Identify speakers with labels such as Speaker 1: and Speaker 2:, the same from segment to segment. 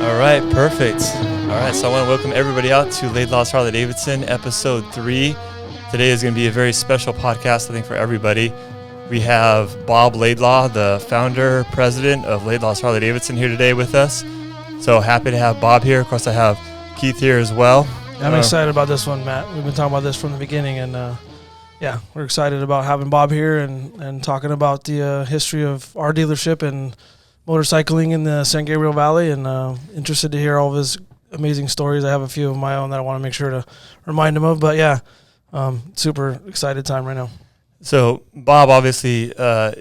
Speaker 1: All right, perfect. All right, so I want to welcome everybody out to Laidlaw's Harley-Davidson, Episode 3. Today is going to be a very special podcast, I think, for everybody. We have Bob Laidlaw, the founder, president of Laidlaw's Harley-Davidson here today with us. So happy to have Bob here. Of course, I have Keith here as well.
Speaker 2: I'm excited about this one, Matt. We've been talking about this from the beginning, and we're excited about having Bob here and talking about the history of our dealership and motorcycling in the San Gabriel Valley, and interested to hear all of his amazing stories. I have a few of my own that I want to make sure to remind him of, but super excited time right now.
Speaker 1: So Bob obviously I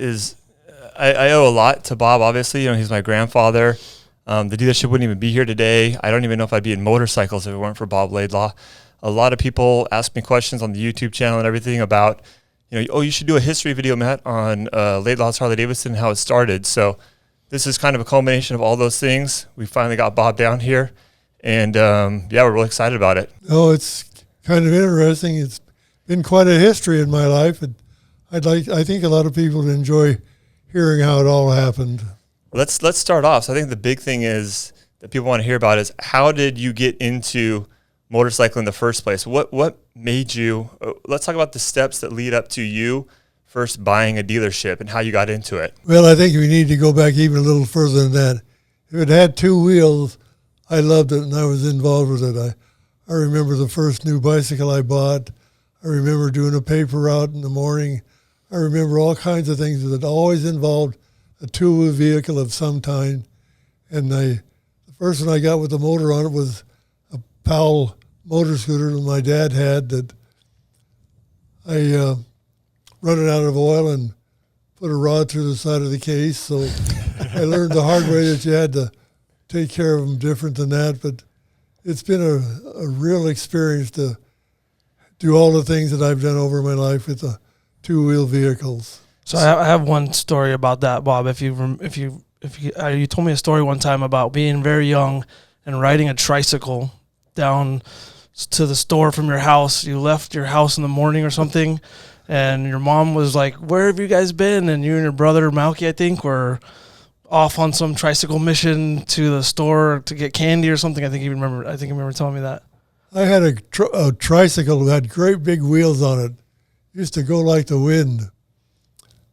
Speaker 1: owe a lot to Bob, obviously. You know, he's my grandfather. The dealership wouldn't even be here today. I don't even know if I'd be in motorcycles if it weren't for Bob Laidlaw. A lot of people ask me questions on the YouTube channel and everything about, you should do a history video, Matt, on Laidlaw's Harley-Davidson and how it started. So this is kind of a culmination of all those things. We finally got Bob down here, and we're really excited about it.
Speaker 3: Oh, it's kind of interesting. It's been quite a history in my life, and I think a lot of people would enjoy hearing how it all happened.
Speaker 1: Let's start off. So I think the big thing is that people want to hear about is, how did you get into motorcycling in the first place? What made you? Let's talk about the steps that lead up to you first buying a dealership and how you got into it.
Speaker 3: Well, I think we need to go back even a little further than that. If it had two wheels, I loved it and I was involved with it. I remember the first new bicycle I bought. I remember doing a paper route in the morning. I remember all kinds of things that always involved a two-wheel vehicle of some kind. And the first one I got with the motor on it was a Powell motor scooter that my dad had that I run it out of oil and put a rod through the side of the case. So I learned the hard way that you had to take care of them different than that. But it's been a real experience to do all the things that I've done over my life with the two-wheel vehicles.
Speaker 2: So I have one story about that, Bob. If you told me a story one time about being very young and riding a tricycle down to the store from your house. You left your house in the morning or something, and your mom was like, "Where have you guys been?" And you and your brother Malky, I think, were off on some tricycle mission to the store to get candy or something. I think you remember telling me that.
Speaker 3: I had a tricycle that had great big wheels on it. It used to go like the wind.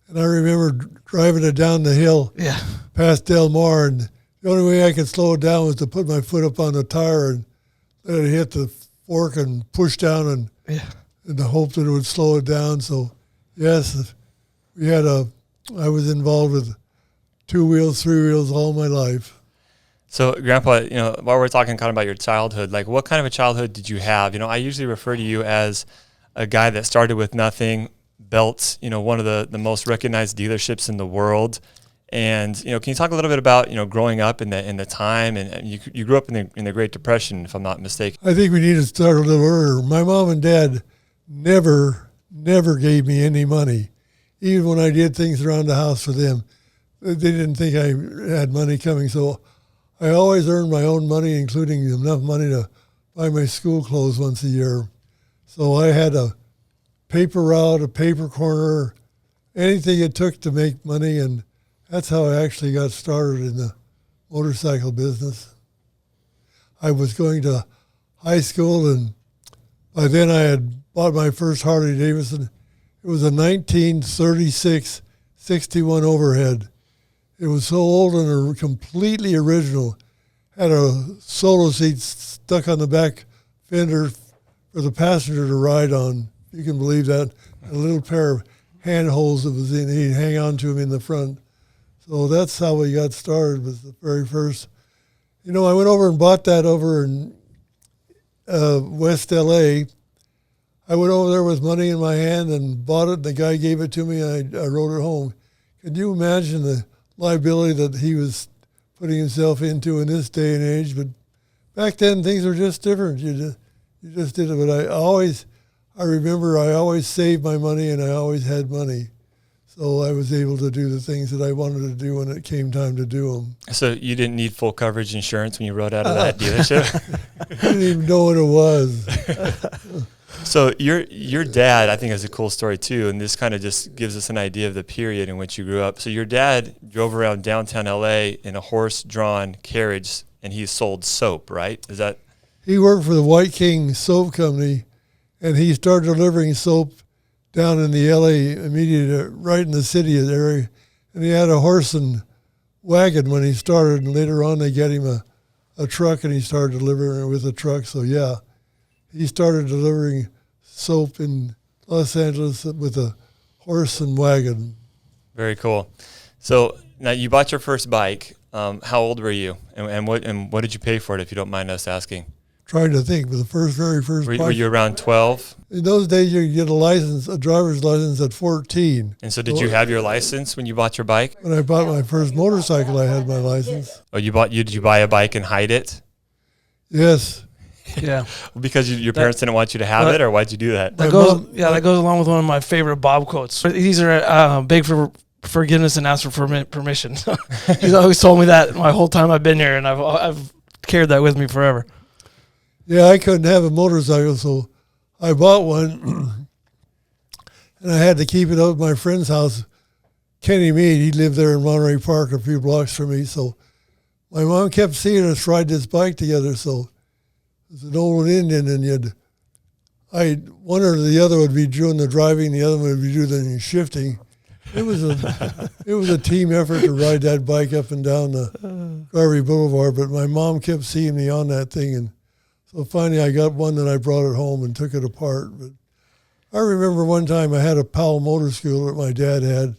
Speaker 3: And I remember driving it down the hill past Del Mar, and the only way I could slow it down was to put my foot up on the tire and let it hit the fork and push down, and in the hope that it would slow it down. So, yes, I was involved with two wheels, three wheels all my life.
Speaker 1: So, Grandpa, while we're talking kind of about your childhood, like, what kind of a childhood did you have? I usually refer to you as a guy that started with nothing, built, one of the most recognized dealerships in the world. And, can you talk a little bit about, growing up in the time, and you grew up in the Great Depression, if I'm not mistaken.
Speaker 3: I think we need to start a little earlier. My mom and dad never gave me any money. Even when I did things around the house for them, they didn't think I had money coming. So I always earned my own money, including enough money to buy my school clothes once a year. So I had a paper route, a paper corner, anything it took to make money, and that's how I actually got started in the motorcycle business. I was going to high school, and by then I had bought my first Harley-Davidson. It was a 1936 61 overhead. It was so old and completely original. Had a solo seat stuck on the back fender for the passenger to ride on. You can believe that. A little pair of handholds that was in. He'd hang on to him in the front. So that's how we got started, was the very first. I went over and bought that over in West L.A. I went over there with money in my hand and bought it. The guy gave it to me, and I rode it home. Can you imagine the liability that he was putting himself into in this day and age? But back then, things were just different. You just did it. But I remember I always saved my money, and I always had money. So I was able to do the things that I wanted to do when it came time to do them.
Speaker 1: So you didn't need full coverage insurance when you rode out of that dealership?
Speaker 3: I didn't even know what it was.
Speaker 1: So your dad, I think, has a cool story too, and this kind of just gives us an idea of the period in which you grew up. So your dad drove around downtown LA in a horse-drawn carriage, and he sold soap, right? Is that?
Speaker 3: He worked for the White King Soap Company, and he started delivering soap down in the LA immediate, right in the city area. And he had a horse and wagon when he started, and later on they got him a truck, and he started delivering it with a truck. So yeah, he started delivering soap in Los Angeles with a horse and wagon.
Speaker 1: Very cool. So now you bought your first bike. How old were you, and what did you pay for it, if you don't mind us asking?
Speaker 3: Trying to think, but the very first
Speaker 1: Were
Speaker 3: bike.
Speaker 1: you around 12?
Speaker 3: In those days, you could get a driver's license at 14.
Speaker 1: And so did you have your license when you bought your bike?
Speaker 3: When I bought my first motorcycle, I had my license.
Speaker 1: Oh, did you buy a bike and hide it?
Speaker 3: Yes.
Speaker 2: Yeah.
Speaker 1: Because your parents didn't want you to have it, or why'd you do that?
Speaker 2: That goes along with one of my favorite Bob quotes. These are beg for forgiveness and ask for permission. He's always told me that my whole time I've been here, and I've carried that with me forever.
Speaker 3: Yeah, I couldn't have a motorcycle, so I bought one, and I had to keep it up at my friend's house, Kenny Mead. He lived there in Monterey Park, a few blocks from me. So my mom kept seeing us ride this bike together. So it was an old Indian, and one or the other would be doing the driving, the other one would be doing the shifting. It was a team effort to ride that bike up and down the Garvey Boulevard. But my mom kept seeing me on that thing, and so finally I got one that I brought it home and took it apart. But I remember one time I had a Powell motor scooter that my dad had,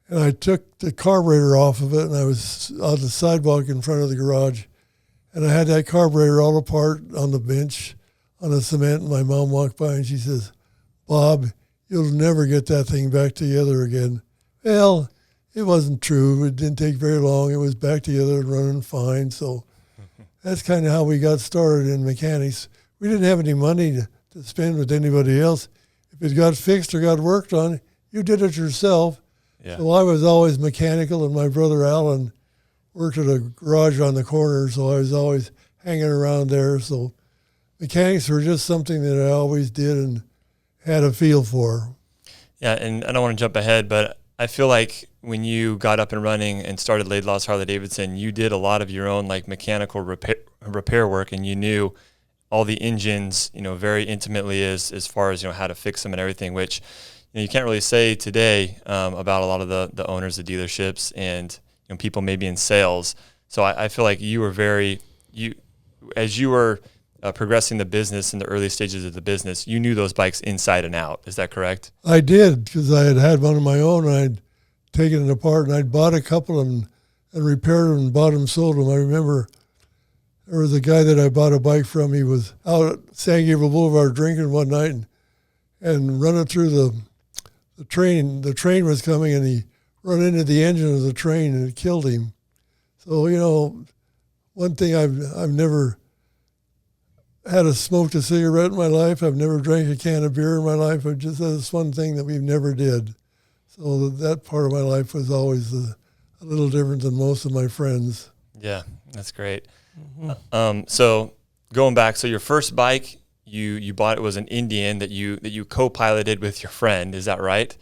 Speaker 3: and I took the carburetor off of it, and I was on the sidewalk in front of the garage, and I had that carburetor all apart on the bench on the cement, and my mom walked by and she says, "Bob, you'll never get that thing back together again." Well, it wasn't true. It didn't take very long. It was back together and running fine. So that's kind of how we got started in mechanics. We didn't have any money to spend with anybody else. If it got fixed or got worked on, you did it yourself.
Speaker 1: Yeah.
Speaker 3: So I was always mechanical, and my brother Alan worked at a garage on the corner, so I was always hanging around there. So mechanics were just something that I always did and had a feel for.
Speaker 1: Yeah, and I don't want to jump ahead, but I feel like when you got up and running and started Laidlaw's Harley-Davidson, you did a lot of your own like mechanical repair work, and you knew all the engines, very intimately as far as, how to fix them and everything, which, you can't really say today about a lot of the owners of dealerships and people maybe in sales. So I feel like you were as you were progressing the business in the early stages of the business, you knew those bikes inside and out. Is that correct?
Speaker 3: I did, because I had one of my own, and I'd taken it apart, and I'd bought a couple and repaired them and bought them, sold them. I remember there was a guy that I bought a bike from. He was out at San Gabriel Boulevard drinking one night and running through the train. The train was coming, and he run into the engine of the train, and it killed him. So, one thing I've never smoked a cigarette in my life. I've never drank a can of beer in my life. That's one thing that we've never did. So that part of my life was always a little different than most of my friends.
Speaker 1: Yeah, that's great. Mm-hmm. So going back, so your first bike you bought, it was an Indian that you co-piloted with your friend. Is that right?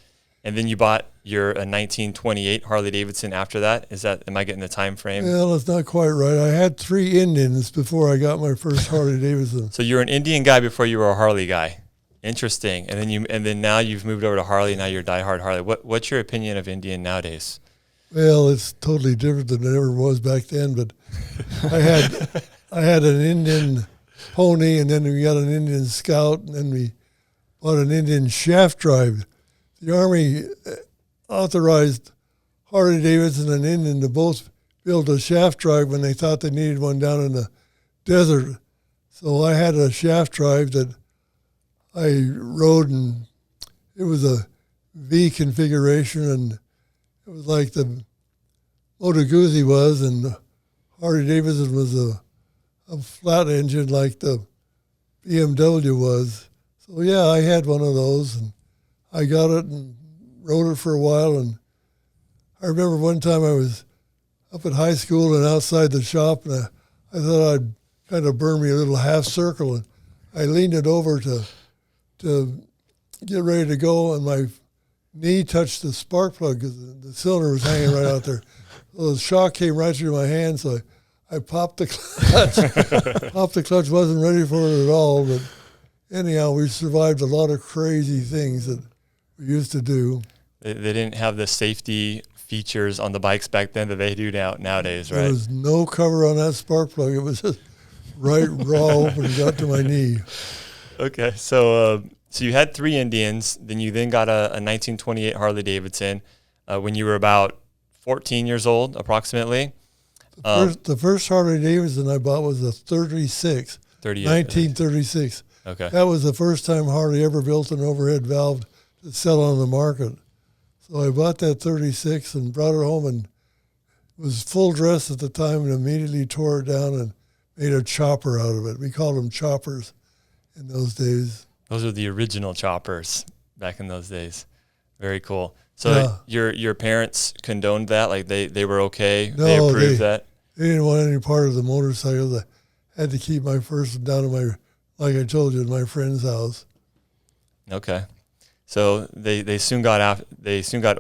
Speaker 1: And then you bought a 1928 Harley-Davidson after that. Am I getting the time frame?
Speaker 3: Well, it's not quite right. I had 3 Indians before I got my first Harley-Davidson.
Speaker 1: So you're an Indian guy before you were a Harley guy. Interesting. And then now you've moved over to Harley. Now you're a diehard Harley. What's your opinion of Indian nowadays?
Speaker 3: Well, it's totally different than it ever was back then. But I had an Indian pony, and then we got an Indian Scout, and then we bought an Indian shaft drive. The Army authorized Harley-Davidson and Indian to both build a shaft drive when they thought they needed one down in the desert. So I had a shaft drive that I rode, and it was a V configuration, and it was like the Moto Guzzi was, and Harley-Davidson was a flat engine like the BMW was. So yeah, I had one of those, and I got it and rode it for a while. And I remember one time I was up at high school and outside the shop, and I thought I'd kind of burn me a little half circle, and I leaned it over to to get ready to go, and my knee touched the spark plug because the cylinder was hanging right out there. So the shock came right through my hand, so I popped the clutch. Popped the clutch, wasn't ready for it at all, but anyhow, we survived a lot of crazy things that we used to do.
Speaker 1: They didn't have the safety features on the bikes back then that they do nowadays, right?
Speaker 3: There was no cover on that spark plug. It was just right raw open and got to my knee.
Speaker 1: Okay, so you had 3 Indians, then you got a 1928 Harley-Davidson when you were about 14 years old, approximately.
Speaker 3: The first Harley-Davidson I bought was a 36, 1936.
Speaker 1: Okay.
Speaker 3: That was the first time Harley ever built an overhead valve to sell on the market. So I bought that 36 and brought it home and was full dress at the time and immediately tore it down and made a chopper out of it. We called them choppers in those days.
Speaker 1: Those are the original choppers back in those days. Very cool. So your parents condoned that? Like they were okay?
Speaker 3: No,
Speaker 1: they approved that?
Speaker 3: They didn't want any part of the motorcycle. I had to keep my first one down to my, like I told you, my friend's house.
Speaker 1: Okay. So they soon got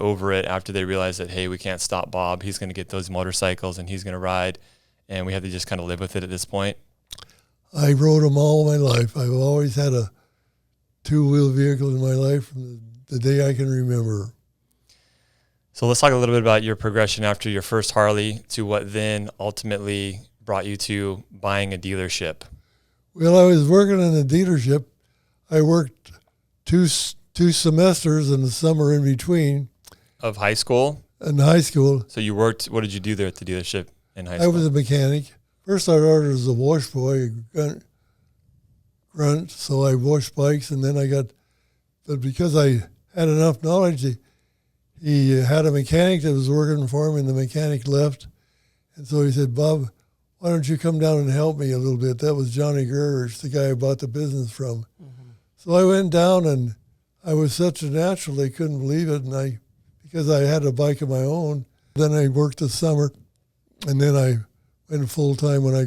Speaker 1: over it after they realized that, hey, we can't stop Bob. He's going to get those motorcycles and he's going to ride, and we have to just kind of live with it at this point.
Speaker 3: I rode them all my life. I've always had a 2-wheel vehicle in my life from the day I can remember.
Speaker 1: So let's talk a little bit about your progression after your first Harley to what then ultimately brought you to buying a dealership.
Speaker 3: Well, I was working in a dealership. I worked two semesters and the summer in between.
Speaker 1: Of high school?
Speaker 3: In high school.
Speaker 1: So you worked, what did you do there at the dealership in high school?
Speaker 3: I was a mechanic. First I started as a wash boy, grunt, so I washed bikes, and then but because I had enough knowledge, he had a mechanic that was working for him, and the mechanic left. And so he said, Bob, why don't you come down and help me a little bit? That was Johnny Gerrich, the guy I bought the business from. Mm-hmm. So I went down, and I was such a natural, they couldn't believe it. And because I had a bike of my own, then I worked the summer, and then I went full-time when I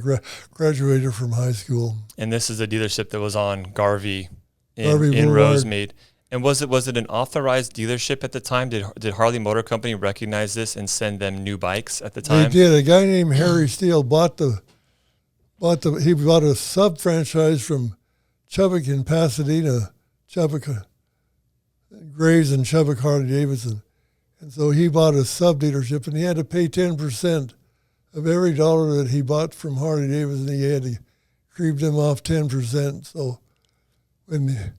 Speaker 3: graduated from high school.
Speaker 1: And this is a dealership that was on Garvey in
Speaker 3: Boulevard.
Speaker 1: Rosemead. And was it an authorized dealership at the time? Did Harley Motor Company recognize this and send them new bikes at the time?
Speaker 3: They did. A guy named Harry Steele bought a sub-franchise from Chubbuck in Pasadena, Chubbuck Graves and Chubbuck Harley-Davidson. And so he bought a sub-dealership, and he had to pay 10% of every dollar that he bought from Harley-Davidson. He had to creep them off 10%. So when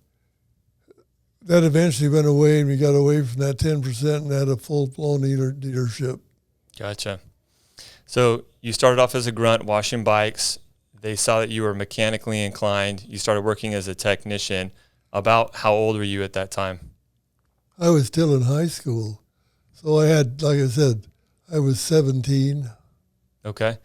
Speaker 3: that eventually went away, and we got away from that 10% and had a full-blown dealership.
Speaker 1: Gotcha. So you started off as a grunt washing bikes. They saw that you were mechanically inclined. You started working as a technician. About how old were you at that time?
Speaker 3: I was still in high school. So I had, like I said, I was 17.
Speaker 1: Okay.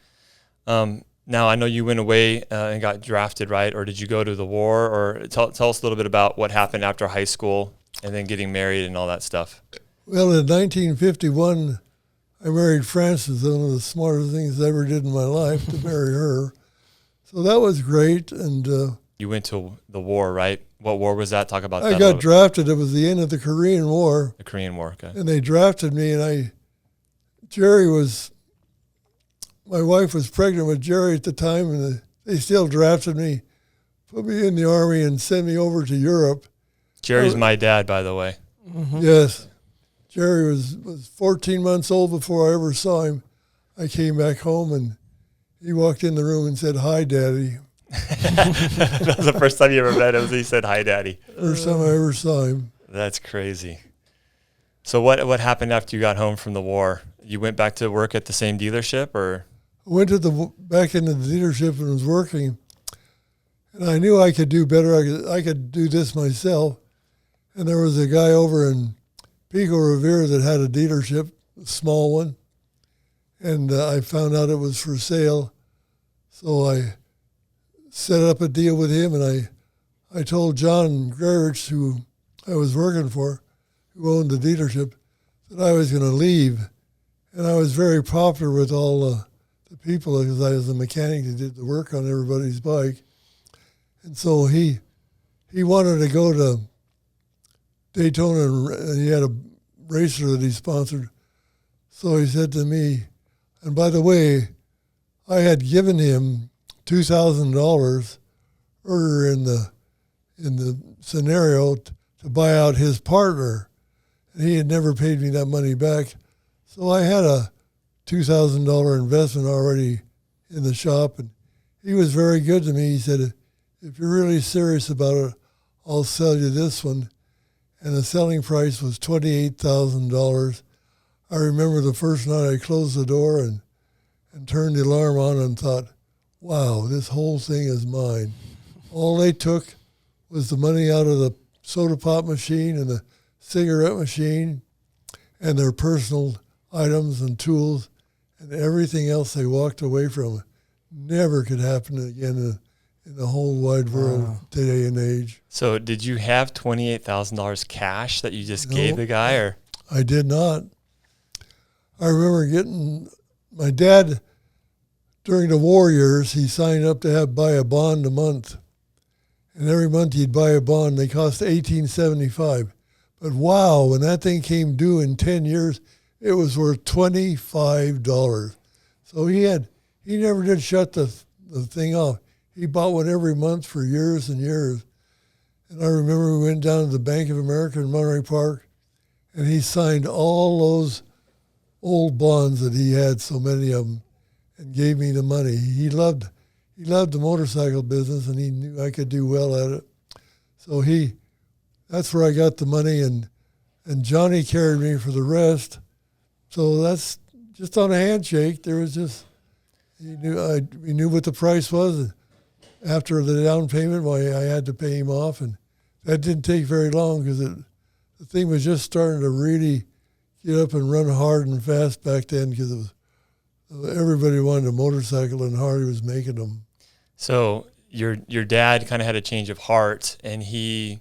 Speaker 1: Now, I know you went away and got drafted, right? Or did you go to the war? Or tell us a little bit about what happened after high school and then getting married and all that stuff.
Speaker 3: Well, in 1951, I married Frances, one of the smartest things I ever did in my life, to marry her. So that was great. And
Speaker 1: you went to the war, right? What war was that? Talk about that.
Speaker 3: I got drafted. It was the end of the Korean War.
Speaker 1: The Korean War, okay.
Speaker 3: And they drafted me, and my wife was pregnant with Jerry at the time, and they still drafted me, put me in the Army, and sent me over to Europe.
Speaker 1: Jerry's my dad, by the way.
Speaker 3: Mm-hmm. Yes. Jerry was 14 months old before I ever saw him. I came back home, and he walked in the room and said, "Hi, Daddy."
Speaker 1: That was the first time you ever met him. He said, "Hi, Daddy."
Speaker 3: First time I ever saw him.
Speaker 1: That's crazy. So what happened after you got home from the war? You went back to work at the same dealership, or?
Speaker 3: I went back into the dealership and was working, and I knew I could do better. I could do this myself. And there was a guy over in Pico Rivera that had a dealership, a small one, and I found out it was for sale. So I set up a deal with him, and I told John Gerrich, who I was working for, who owned the dealership, that I was going to leave. And I was very popular with all the people because I was the mechanic that did the work on everybody's bike. And so he he wanted to go to Daytona, and he had a racer that he sponsored. So he said to me, and by the way, I had given him $2,000 earlier in the scenario to buy out his partner, and he had never paid me that money back. So I had a $2,000 investment already in the shop, and he was very good to me. He said, if you're really serious about it, I'll sell you this one. And the selling price was $28,000. I remember the first night I closed the door and turned the alarm on and thought, wow, this whole thing is mine. All they took was the money out of the soda pop machine and the cigarette machine and their personal items and tools, and everything else they walked away from. Never could happen again in the whole wide world today and age.
Speaker 1: So did you have $28,000 cash that you just gave the guy, or?
Speaker 3: I did not. I remember getting my dad during the war years. He signed up to buy a bond a month, and every month he'd buy a bond. They cost $18.75, but wow, when that thing came due in 10 years, it was worth $25. So he never did shut the thing off. He bought one every month for years and years. And I remember we went down to the Bank of America in Monterey Park, and he signed all those old bonds that he had, so many of them, and gave me the money. He loved the motorcycle business, and he knew I could do well at it. So that's where I got the money, and Johnny carried me for the rest. So that's just on a handshake. There was just, we knew what the price was. After the down payment, I had to pay him off, and that didn't take very long because the thing was just starting to really get up and run hard and fast back then, because everybody wanted a motorcycle, and Harley was making them.
Speaker 1: So your dad kind of had a change of heart, and he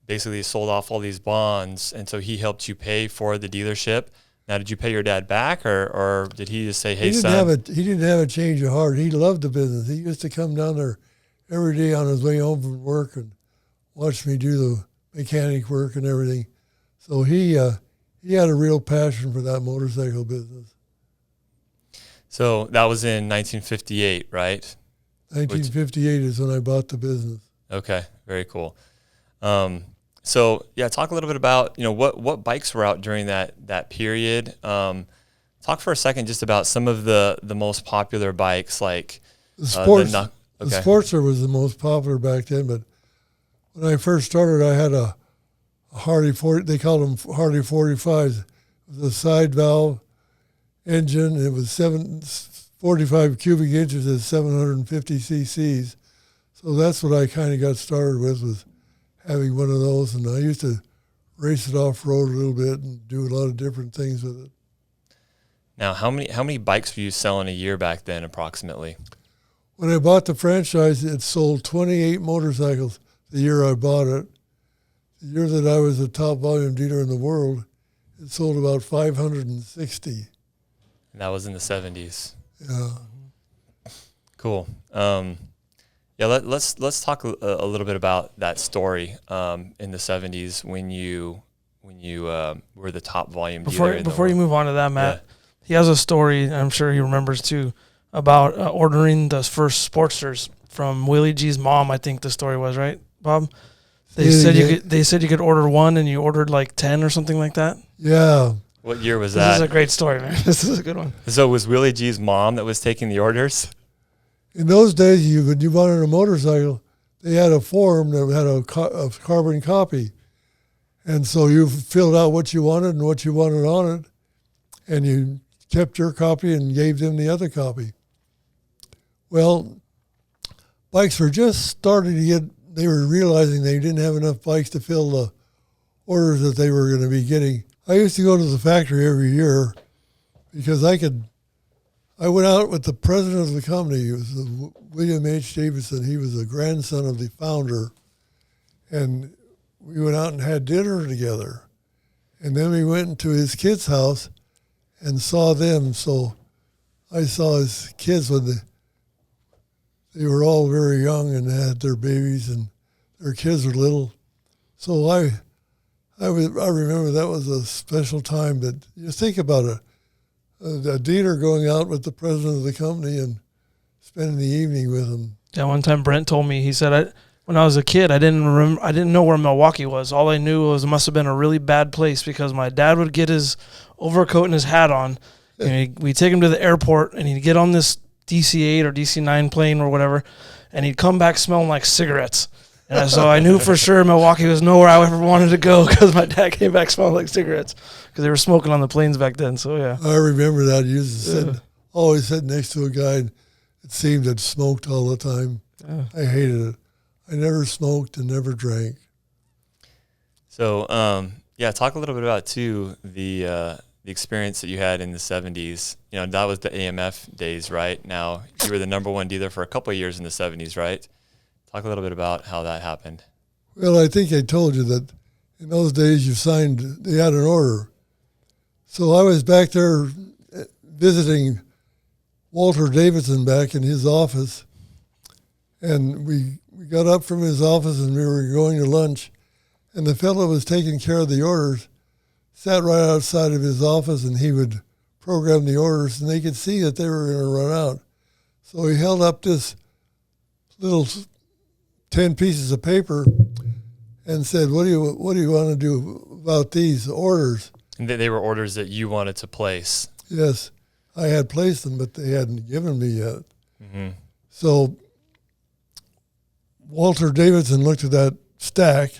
Speaker 1: basically sold off all these bonds, and so he helped you pay for the dealership. Now, did you pay your dad back, or did he just say, "Hey, son"?
Speaker 3: He didn't have a change of heart. He loved the business. He used to come down there every day on his way home from work and watch me do the mechanic work and everything. So he had a real passion for that motorcycle business.
Speaker 1: So that was in 1958, right?
Speaker 3: 1958 is when I bought the business.
Speaker 1: Okay, very cool. So yeah, talk a little bit about what bikes were out during that period. Talk for a second just about some of the most popular bikes, like
Speaker 3: the Sportster was the most popular back then. But when I first started, I had a Harley 40. They called them Harley 45s. It was a side valve engine. It was 45 cubic inches at 750 cc's. So that's what I kind of got started with, was having one of those, and I used to race it off-road a little bit and do a lot of different things with it.
Speaker 1: Now, how many bikes were you selling a year back then, approximately?
Speaker 3: When I bought the franchise, it sold 28 motorcycles the year I bought it. The year that I was the top volume dealer in the world, it sold about 560.
Speaker 1: And that was in the 70s.
Speaker 3: Yeah.
Speaker 1: Cool. Yeah, let's talk a little bit about that story in the 70s when you were the top volume dealer.
Speaker 2: Before you move on to that, Matt, he has a story, I'm sure he remembers too, about ordering the first Sportsters from Willie G's mom. I think the story was, right, Bob? They said you could order one, and you ordered like 10 or something like that.
Speaker 3: Yeah.
Speaker 1: What year was that?
Speaker 2: This is a great story, man. This is a good one.
Speaker 1: So was Willie G's mom that was taking the orders?
Speaker 3: In those days, when you wanted a motorcycle, they had a form that had a carbon copy. And so you filled out what you wanted and what you wanted on it, and you kept your copy and gave them the other copy. Well, bikes were just starting to they were realizing they didn't have enough bikes to fill the orders that they were going to be getting. I used to go to the factory every year because I went out with the president of the company. He was William H. Davidson. He was the grandson of the founder. And we went out and had dinner together. And then we went into his kids' house and saw them. So I saw his kids when they were all very young and had their babies. And their kids were little. So I remember that was a special time. But you think about a dealer going out with the president of the company and spending the evening with him.
Speaker 2: Yeah, one time Brent told me, he said, when I was a kid, I didn't know where Milwaukee was. All I knew was it must have been a really bad place because my dad would get his overcoat and his hat on, and we'd take him to the airport, and he'd get on this DC-8 or DC-9 plane or whatever, and he'd come back smelling like cigarettes. And so I knew for sure Milwaukee was nowhere I ever wanted to go because my dad came back smelling like cigarettes because they were smoking on the planes back then. So, yeah.
Speaker 3: I remember that. You always sat next to a guy, it seemed, that smoked all the time.
Speaker 2: Yeah.
Speaker 3: I hated it. I never smoked and never drank.
Speaker 1: So, talk a little bit about, too, the experience that you had in the 70s. You know, that was the AMF days, right? Now, you were the number one dealer for a couple of years in the 70s, right? Talk a little bit about how that happened.
Speaker 3: Well, I think I told you that in those days they had an order. So I was back there visiting Walter Davidson back in his office, and we got up from his office and we were going to lunch, and the fellow was taking care of the orders sat right outside of his office, and he would program the orders, and they could see that they were going to run out. So he held up this little 10 pieces of paper and said, what do you want to do about these orders?
Speaker 1: And they were orders that you wanted to place.
Speaker 3: Yes. I had placed them, but they hadn't given me yet.
Speaker 1: Mm-hmm.
Speaker 3: So Walter Davidson looked at that stack,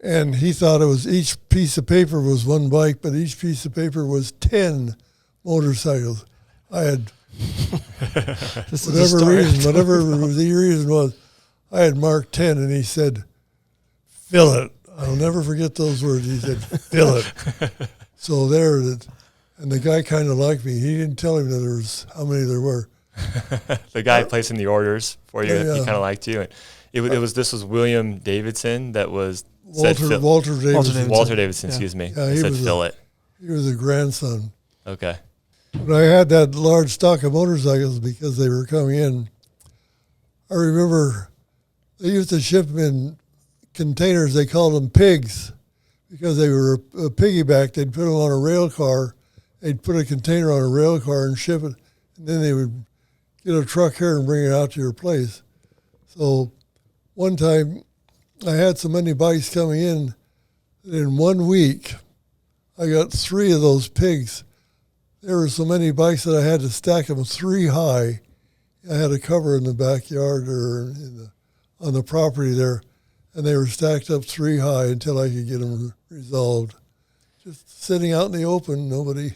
Speaker 3: and he thought it was each piece of paper was one bike, but each piece of paper was 10 motorcycles. I had, whatever the reason was, I had marked 10, and he said, fill it. I'll never forget those words. He said, fill it. So there, and the guy kind of liked me. He didn't tell him that there was how many there were.
Speaker 1: The guy placing the orders for you,
Speaker 3: yeah.
Speaker 1: He kind of liked you. And this was William Davidson that was
Speaker 3: Walter Davidson.
Speaker 1: Walter Davidson, excuse me.
Speaker 3: Yeah,
Speaker 1: he said fill it.
Speaker 3: He was a grandson.
Speaker 1: Okay.
Speaker 3: When I had that large stock of motorcycles because they were coming in, I remember they used to ship them in containers. They called them pigs because they were a piggyback. They'd put them on a rail car. They'd put a container on a rail car and ship it, and then they would get a truck here and bring it out to your place. So one time I had so many bikes coming in that in 1 week I got 3 of those pigs. There were so many bikes that I had to stack them 3 high. I had a cover in the backyard or on the property there, and they were stacked up 3 high until I could get them resolved. Just sitting out in the open, nobody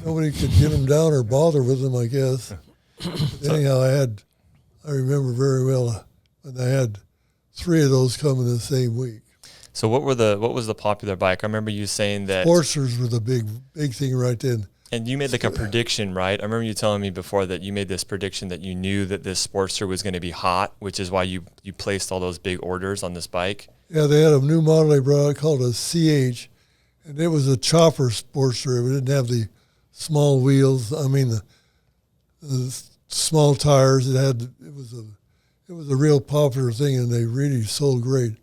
Speaker 3: could get them down or bother with them, I guess. But anyhow, I remember very well when I had 3 of those come in the same week.
Speaker 1: So what was the popular bike? I remember you saying that
Speaker 3: Sportsters were the big thing right then.
Speaker 1: And you made like a prediction, right? I remember you telling me before that you made this prediction that you knew that this Sportster was going to be hot, which is why you placed all those big orders on this bike.
Speaker 3: Yeah, they had a new model they brought out called a CH, and it was a chopper Sportster. It didn't have the small wheels. I mean, the small tires. It was a real popular thing, and they really sold great.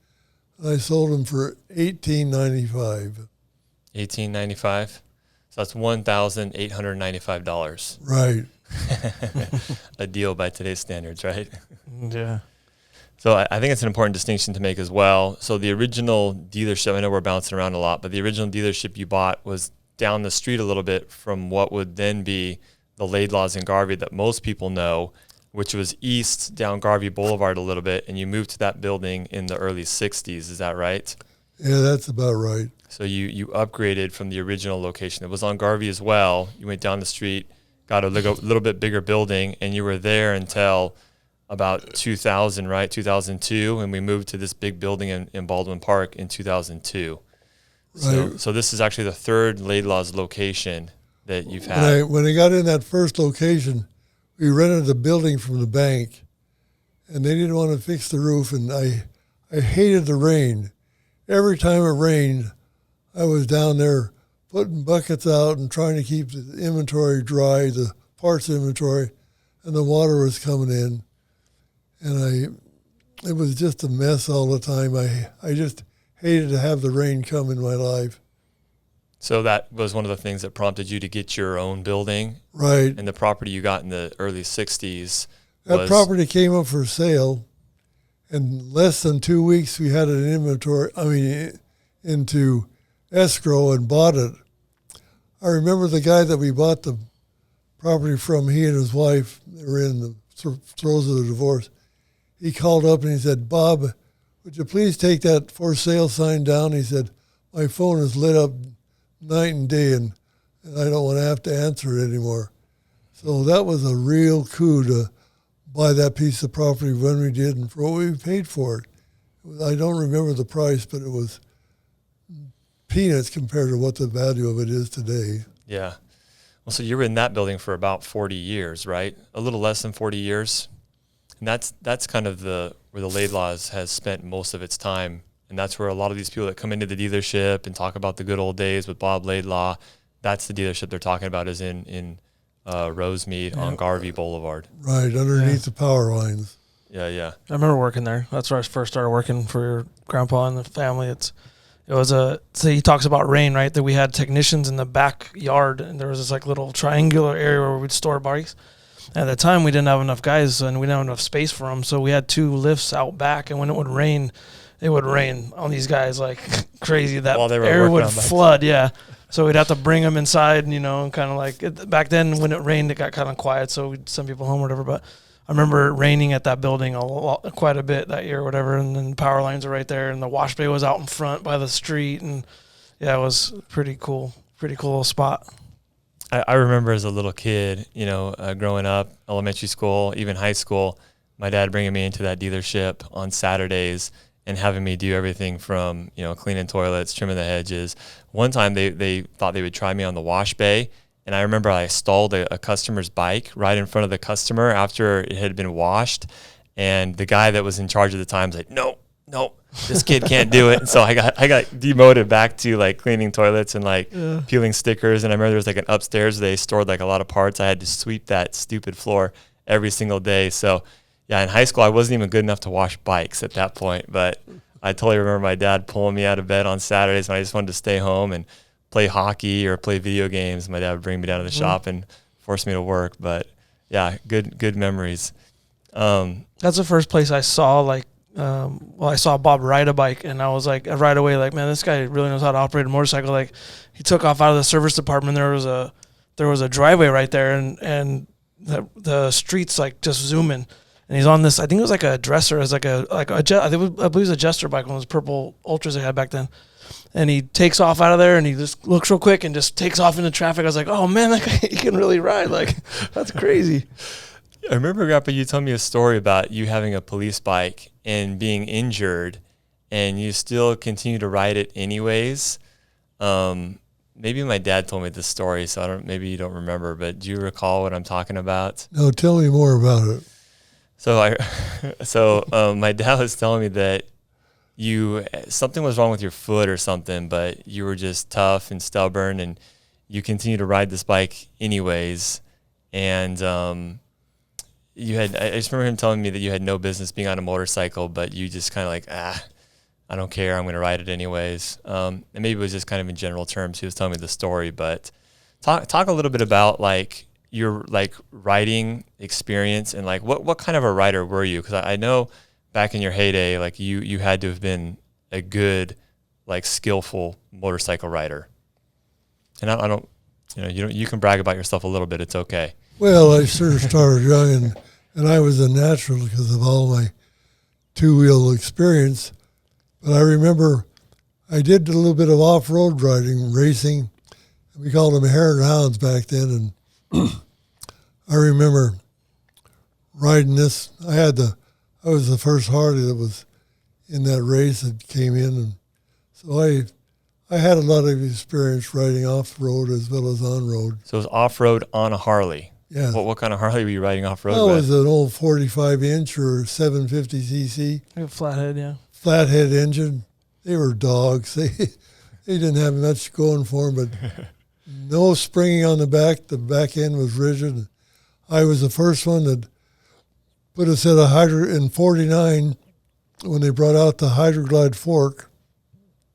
Speaker 3: And I sold them for $1,895.
Speaker 1: $1,895. So that's $1,895.
Speaker 3: Right.
Speaker 1: A deal by today's standards, right?
Speaker 2: Yeah.
Speaker 1: So I think it's an important distinction to make as well. So the original dealership, I know we're bouncing around a lot, but the original dealership you bought was down the street a little bit from what would then be the Laidlaws in Garvey that most people know, which was east down Garvey Boulevard a little bit, and you moved to that building in the early 60s. Is that right?
Speaker 3: Yeah, that's about right.
Speaker 1: So you upgraded from the original location. It was on Garvey as well. You went down the street, got a little bit bigger building, and you were there until about 2000, right? 2002, and we moved to this big building in Baldwin Park in 2002.
Speaker 3: Right.
Speaker 1: So this is actually the third Laidlaw's location that you've had.
Speaker 3: When I got in that first location, we rented a building from the bank, and they didn't want to fix the roof, and I hated the rain. Every time it rained, I was down there putting buckets out and trying to keep the inventory dry, the parts inventory, and the water was coming in. And it was just a mess all the time. I just hated to have the rain come in my life.
Speaker 1: So that was one of the things that prompted you to get your own building?
Speaker 3: Right.
Speaker 1: And the property you got in the early 60s
Speaker 3: That property came up for sale. In less than 2 weeks, we had an into escrow and bought it. I remember the guy that we bought the property from, he and his wife, they were in the throes of the divorce. He called up and he said, "Bob, would you please take that for sale sign down?" He said, "My phone is lit up night and day, and I don't want to have to answer it anymore." So that was a real coup to buy that piece of property when we did and for what we paid for it. I don't remember the price, but it was peanuts compared to what the value of it is today.
Speaker 1: Yeah. Well, so you were in that building for about 40 years, right? A little less than 40 years. And that's kind of where the Laidlaws has spent most of its time. And that's where a lot of these people that come into the dealership and talk about the good old days with Bob Laidlaw, that's the dealership they're talking about is in Rosemead on Garvey Boulevard.
Speaker 3: Right, underneath the power lines.
Speaker 1: Yeah, yeah.
Speaker 2: I remember working there. That's where I first started working for your grandpa and the family. So he talks about rain, right? That we had technicians in the backyard, and there was this like little triangular area where we'd store bikes. At the time, we didn't have enough guys, and we didn't have enough space for them, so we had 2 lifts out back, and when it would rain on these guys like crazy. That air would flood, yeah. So we'd have to bring them inside, and kind of like back then when it rained, it got kind of quiet, so we'd send people home or whatever. But I remember it raining at that building quite a bit that year or whatever, and then the power lines are right there, and the wash bay was out in front by the street, and yeah, it was pretty cool little spot.
Speaker 1: I remember as a little kid, growing up, elementary school, even high school, my dad bringing me into that dealership on Saturdays and having me do everything from, cleaning toilets, trimming the hedges. One time they thought they would try me on the wash bay, and I remember I stalled a customer's bike right in front of the customer after it had been washed, and the guy that was in charge at the time was like, no, this kid can't do it. And so I got demoted back to like cleaning toilets and peeling stickers. And I remember there was like an upstairs where they stored like a lot of parts. I had to sweep that stupid floor every single day. So yeah, in high school, I wasn't even good enough to wash bikes at that point. But I totally remember my dad pulling me out of bed on Saturdays when I just wanted to stay home and play hockey or play video games. My dad would bring me down to the shop and force me to work. But yeah, good memories.
Speaker 2: That's the first place I saw I saw Bob ride a bike, and I was like, right away, like, man, this guy really knows how to operate a motorcycle. Like, he took off out of the service department. There was a driveway right there, and the streets like just zooming. And he's on this. I think it was like a dresser, as I believe it was a Jester bike, one of those purple Ultras they had back then. And he takes off out of there, and he just looks real quick and just takes off into traffic. I was like, oh man, that guy, he can really ride. Like, that's crazy.
Speaker 1: I remember, Grandpa, you told me a story about you having a police bike and being injured, and you still continue to ride it anyways. Maybe my dad told me this story, so maybe you don't remember, but do you recall what I'm talking about?
Speaker 3: No, tell me more about it.
Speaker 1: So my dad was telling me that something was wrong with your foot or something, but you were just tough and stubborn, and you continued to ride this bike anyways, and I just remember him telling me that you had no business being on a motorcycle, but you just kind of like, I don't care, I'm going to ride it anyways. And maybe it was just kind of in general terms. He was telling me the story, but talk a little bit about like your like riding experience and like what kind of a rider were you? Because I know back in your heyday, like you had to have been a good, like skillful motorcycle rider. And I don't, you can brag about yourself a little bit. It's okay.
Speaker 3: Well, I sort of started young, and I was a natural because of all my two-wheel experience. But I remember I did a little bit of off-road riding, racing. We called them hare and hounds back then. And I remember riding this. I was the first Harley that was in that race that came in. And so I had a lot of experience riding off-road as well as on-road.
Speaker 1: So it was off-road on a Harley.
Speaker 3: Yeah.
Speaker 1: What kind of Harley were you riding off-road
Speaker 3: with? It was an old 45-inch or 750cc.
Speaker 2: Like a flathead, yeah.
Speaker 3: Flathead engine. They were dogs. They didn't have much going for them, but no springing on the back. The back end was rigid. I was the first one that put a set of in 49 when they brought out the Hydroglide fork,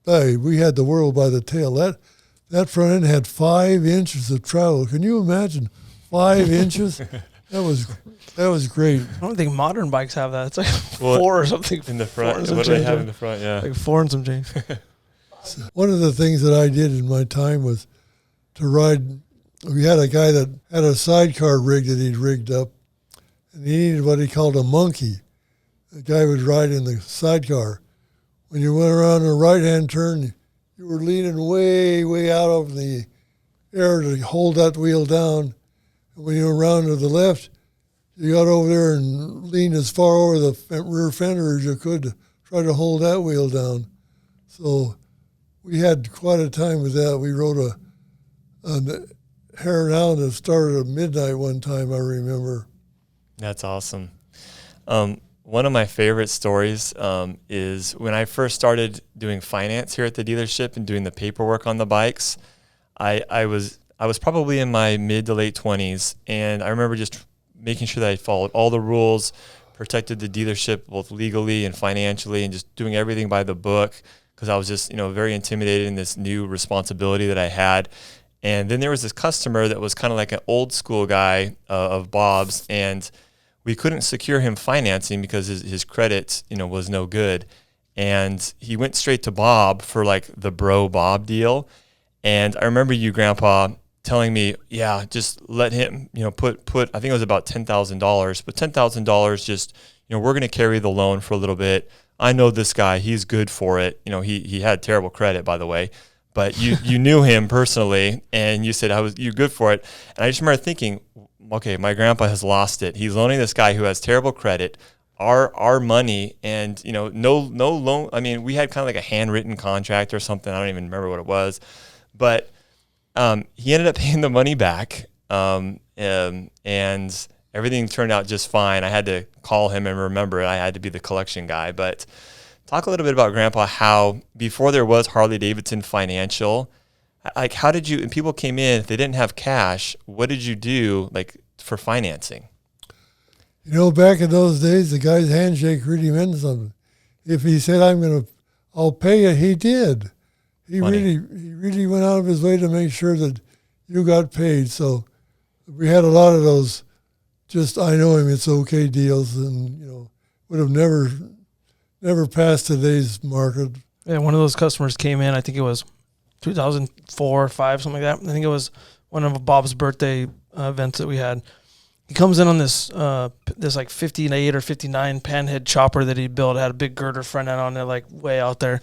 Speaker 3: hey, we had the world by the tail. That front end had 5 inches of travel. Can you imagine 5 inches? That was great.
Speaker 2: I don't think modern bikes have that. It's like 4 or something
Speaker 1: in the front.
Speaker 2: What
Speaker 1: do they have in the front? Yeah,
Speaker 2: like 4 and some change.
Speaker 3: One of the things that I did in my time was to ride. We had a guy that had a sidecar rig that he'd rigged up, and he needed what he called a monkey. The guy would ride in the sidecar. When you went around a right-hand turn, you were leaning way, way out of the air to hold that wheel down. And when you were around to the left, you got over there and leaned as far over the rear fender as you could to try to hold that wheel down. So we had quite a time with that. We rode a hare and hound that started at midnight one time, I remember.
Speaker 1: That's awesome. One of my favorite stories is when I first started doing finance here at the dealership and doing the paperwork on the bikes. I was probably in my mid to late 20s, and I remember just making sure that I followed all the rules, protected the dealership both legally and financially, and just doing everything by the book because I was just very intimidated in this new responsibility that I had. And then there was this customer that was kind of like an old school guy of Bob's, and we couldn't secure him financing because his credit, was no good. And he went straight to Bob for like the bro Bob deal. And I remember you, Grandpa, telling me, yeah, just let him, put, I think it was about $10,000, but $10,000 just, we're going to carry the loan for a little bit. I know this guy, he's good for it. He had terrible credit, by the way. But you knew him personally, and you said you're good for it. And I just remember thinking, okay, my grandpa has lost it. He's loaning this guy who has terrible credit our money, and no loan. I mean, we had kind of like a handwritten contract or something. I don't even remember what it was, but he ended up paying the money back, and everything turned out just fine. I had to call him and remember it. I had to be the collection guy, but. Talk a little bit about, Grandpa, how before there was Harley-Davidson Financial, like how did you, and people came in, if they didn't have cash, what did you do like for financing?
Speaker 3: Back in those days, the guy's handshake really meant something. If he said, I'll pay you, he did. He really went out of his way to make sure that you got paid. So we had a lot of those just, I know him, it's okay deals, and, would have never passed today's market.
Speaker 2: Yeah, one of those customers came in, I think it was 2004 or 5, something like that. I think it was one of Bob's birthday events that we had. He comes in on this like 58 or 59 panhead chopper that he built. It had a big girder front end on it, like way out there.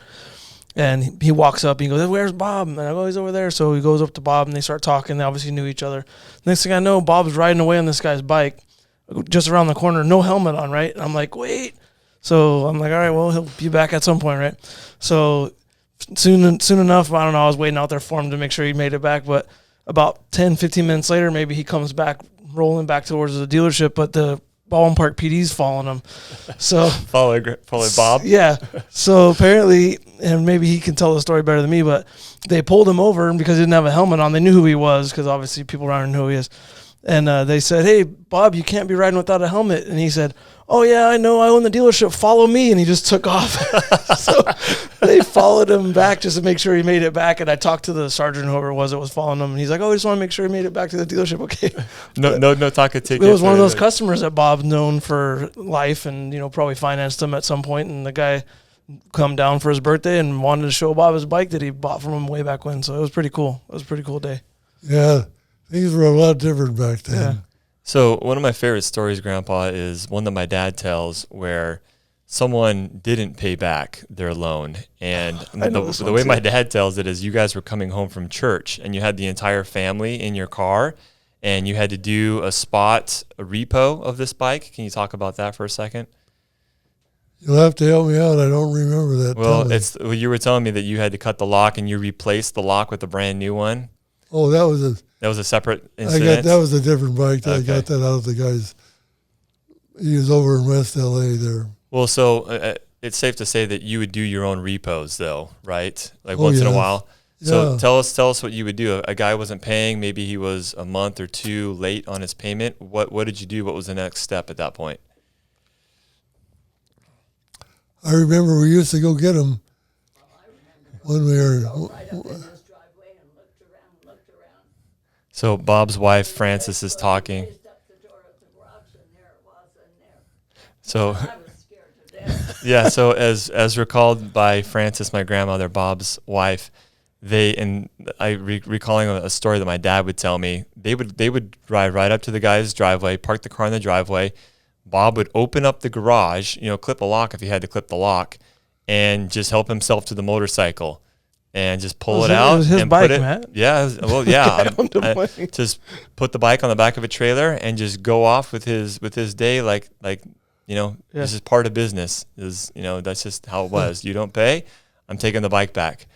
Speaker 2: And he walks up and he goes, "Where's Bob?" And I go, "He's over there." So he goes up to Bob and they start talking. They obviously knew each other. Next thing I know, Bob's riding away on this guy's bike just around the corner, no helmet on, right? And I'm like, wait. So I'm like, all right, well, he'll be back at some point, right? So soon enough, I don't know, I was waiting out there for him to make sure he made it back. But about 10, 15 minutes later, maybe he comes back, rolling back towards the dealership, but the Baldwin Park PD's following him. So
Speaker 1: Follow Bob?
Speaker 2: Yeah. So apparently, and maybe he can tell the story better than me, but they pulled him over because he didn't have a helmet on. They knew who he was because obviously people around know who he is. And they said, "Hey, Bob, you can't be riding without a helmet." And he said, "Oh, yeah, I know. I own the dealership. Follow me." And he just took off. So they followed him back just to make sure he made it back. And I talked to the sergeant, whoever it was following him. And he's like, "Oh, I just want to make sure he made it back to the dealership." Okay.
Speaker 1: No talking ticket.
Speaker 2: It was one of those customers that Bob's known for life and, probably financed him at some point. And the guy come down for his birthday and wanted to show Bob his bike that he bought from him way back when. So it was pretty cool. It was a pretty cool day.
Speaker 3: Yeah. Things were a lot different back then. Yeah.
Speaker 1: So one of my favorite stories, Grandpa, is one that my dad tells where someone didn't pay back their loan. And the way my dad tells it is you guys were coming home from church and you had the entire family in your car and you had to do a repo of this bike. Can you talk about that for a second?
Speaker 3: You'll have to help me out. I don't remember that.
Speaker 1: Well, you were telling me that you had to cut the lock and you replaced the lock with a brand new one.
Speaker 3: Oh, that was
Speaker 1: a separate incident?
Speaker 3: That was a different bike. I got that out of the guy's. He was over in West L.A. there.
Speaker 1: Well, so it's safe to say that you would do your own repos, though, right? Like once in a while. So
Speaker 3: Yeah.
Speaker 1: tell us what you would do. A guy wasn't paying. Maybe he was a month or two late on his payment. What did you do? What was the next step at that point?
Speaker 3: I remember we used to go get them when we were.
Speaker 4: Right up in his driveway and looked around.
Speaker 1: So Bob's wife, Frances, is talking.
Speaker 4: Raised up the door of the garage, and there it was in there.
Speaker 1: So
Speaker 4: I was scared to death.
Speaker 1: yeah, so as recalled by Frances, my grandmother, Bob's wife, recalling a story that my dad would tell me, they would drive right up to the guy's driveway, park the car in the driveway. Bob would open up the garage, clip a lock if he had to clip the lock, and just help himself to the motorcycle and just pull it out.
Speaker 2: It was his
Speaker 1: and
Speaker 2: bike,
Speaker 1: put it,
Speaker 2: Matt.
Speaker 1: Yeah, yeah.
Speaker 2: On
Speaker 1: Just put the bike on the back of a trailer and just go off with his day like this is part of business. That's just how it was. You don't pay, I'm taking the bike back.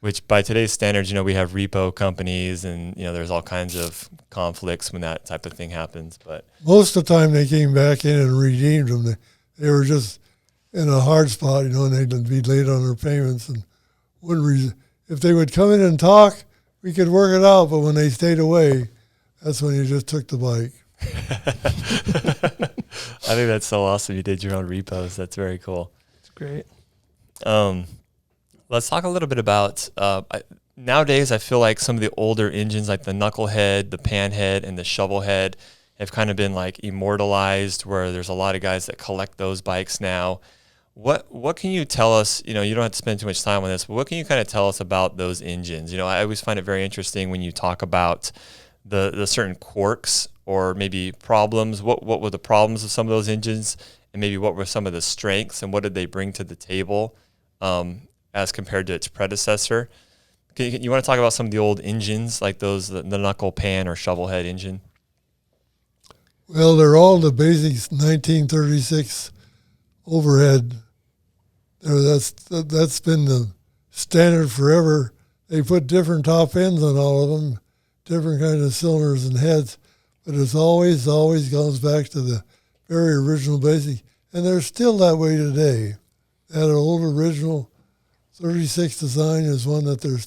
Speaker 1: Which by today's standards, we have repo companies and there's all kinds of conflicts when that type of thing happens. But
Speaker 3: Most of the time they came back in and redeemed them. They were just in a hard spot, and they'd be late on their payments and wouldn't. If they would come in and talk, we could work it out. But when they stayed away, that's when you just took the bike.
Speaker 1: I think that's so awesome. You did your own repos. That's very cool.
Speaker 2: It's great.
Speaker 1: Let's talk a little bit about nowadays. I feel like some of the older engines, like the knucklehead, the panhead, and the shovelhead, have kind of been like immortalized. Where there's a lot of guys that collect those bikes now. What can you tell us? You don't have to spend too much time on this, but what can you kind of tell us about those engines? I always find it very interesting when you talk about the certain quirks or maybe problems. What were the problems of some of those engines, and maybe what were some of the strengths, and what did they bring to the table as compared to its predecessor? You want to talk about some of the old engines, like those the knuckle, pan, or shovelhead engine?
Speaker 3: Well, they're all the basic 1936 overhead. That's been the standard forever. They put different top ends on all of them, different kinds of cylinders and heads, but it's always goes back to the very original basic, and they're still that way today. That old original 36 design is one that they're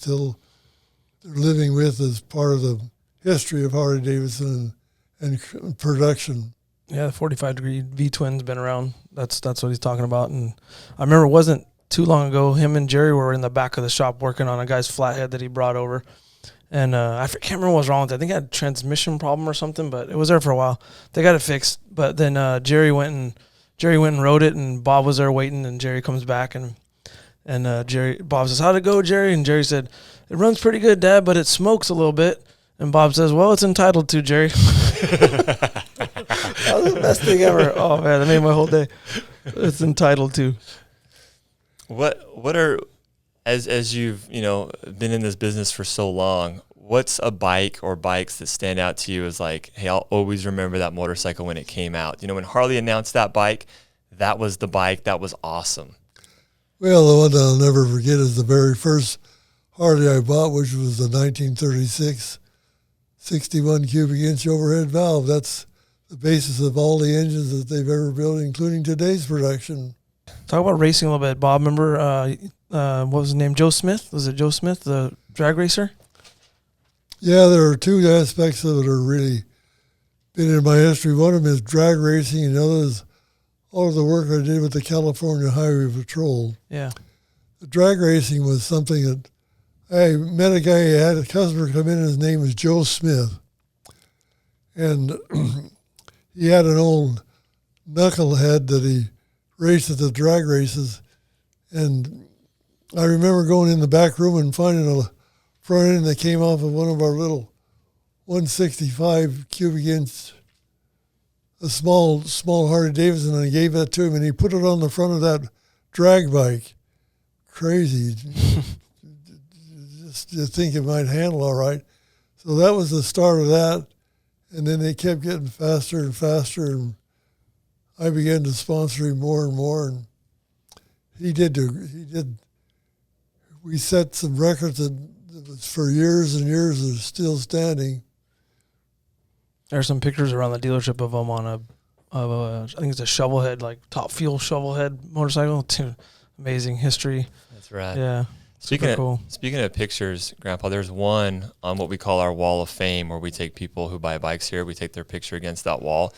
Speaker 3: living with as part of the history of Harley-Davidson and production.
Speaker 2: Yeah, the 45-degree V-twin's been around. That's what he's talking about. And I remember it wasn't too long ago, him and Jerry were in the back of the shop working on a guy's flathead that he brought over. And I can't remember what was wrong with it. I think it had a transmission problem or something, but it was there for a while. They got it fixed. But then Jerry went and rode it, and Bob was there waiting, and Jerry comes back, and Bob says, "How'd it go, Jerry?" And Jerry said, "It runs pretty good, Dad, but it smokes a little bit." And Bob says, "Well, it's entitled to, Jerry." That was the best thing ever. Oh man, that made my whole day. It's entitled to.
Speaker 1: What are, as you've been in this business for so long, what's a bike or bikes that stand out to you as like, hey, I'll always remember that motorcycle when it came out? When Harley announced that bike, that was the bike that was awesome.
Speaker 3: Well, the one that I'll never forget is the very first Harley I bought, which was the 1936 61 cubic inch overhead valve. That's the basis of all the engines that they've ever built, including today's production.
Speaker 2: Talk about racing a little bit, Bob. Remember, what was his name? Joe Smith? Was it Joe Smith, the drag racer?
Speaker 3: Yeah, there are two aspects of it that are really been in my history. One of them is drag racing, and the other is all of the work I did with the California Highway Patrol.
Speaker 2: Yeah.
Speaker 3: The drag racing was something that I met a guy, had a customer come in, and his name was Joe Smith. And he had an old knucklehead that he raced at the drag races. And I remember going in the back room and finding a front end that came off of one of our little 165 cubic inch, a small Harley-Davidson, and I gave that to him, and he put it on the front of that drag bike. Crazy. Just to think it might handle all right. So that was the start of that. And then they kept getting faster and faster, and I began to sponsor him more and more. And we set some records that was for years and years is still standing.
Speaker 2: There's some pictures around the dealership of him on I think it's a shovelhead, like top fuel shovelhead motorcycle. Dude, amazing history.
Speaker 1: That's right.
Speaker 2: Yeah.
Speaker 1: Speaking
Speaker 2: cool.
Speaker 1: of pictures, Grandpa, there's one on what we call our wall of fame, where we take people who buy bikes here, we take their picture against that wall.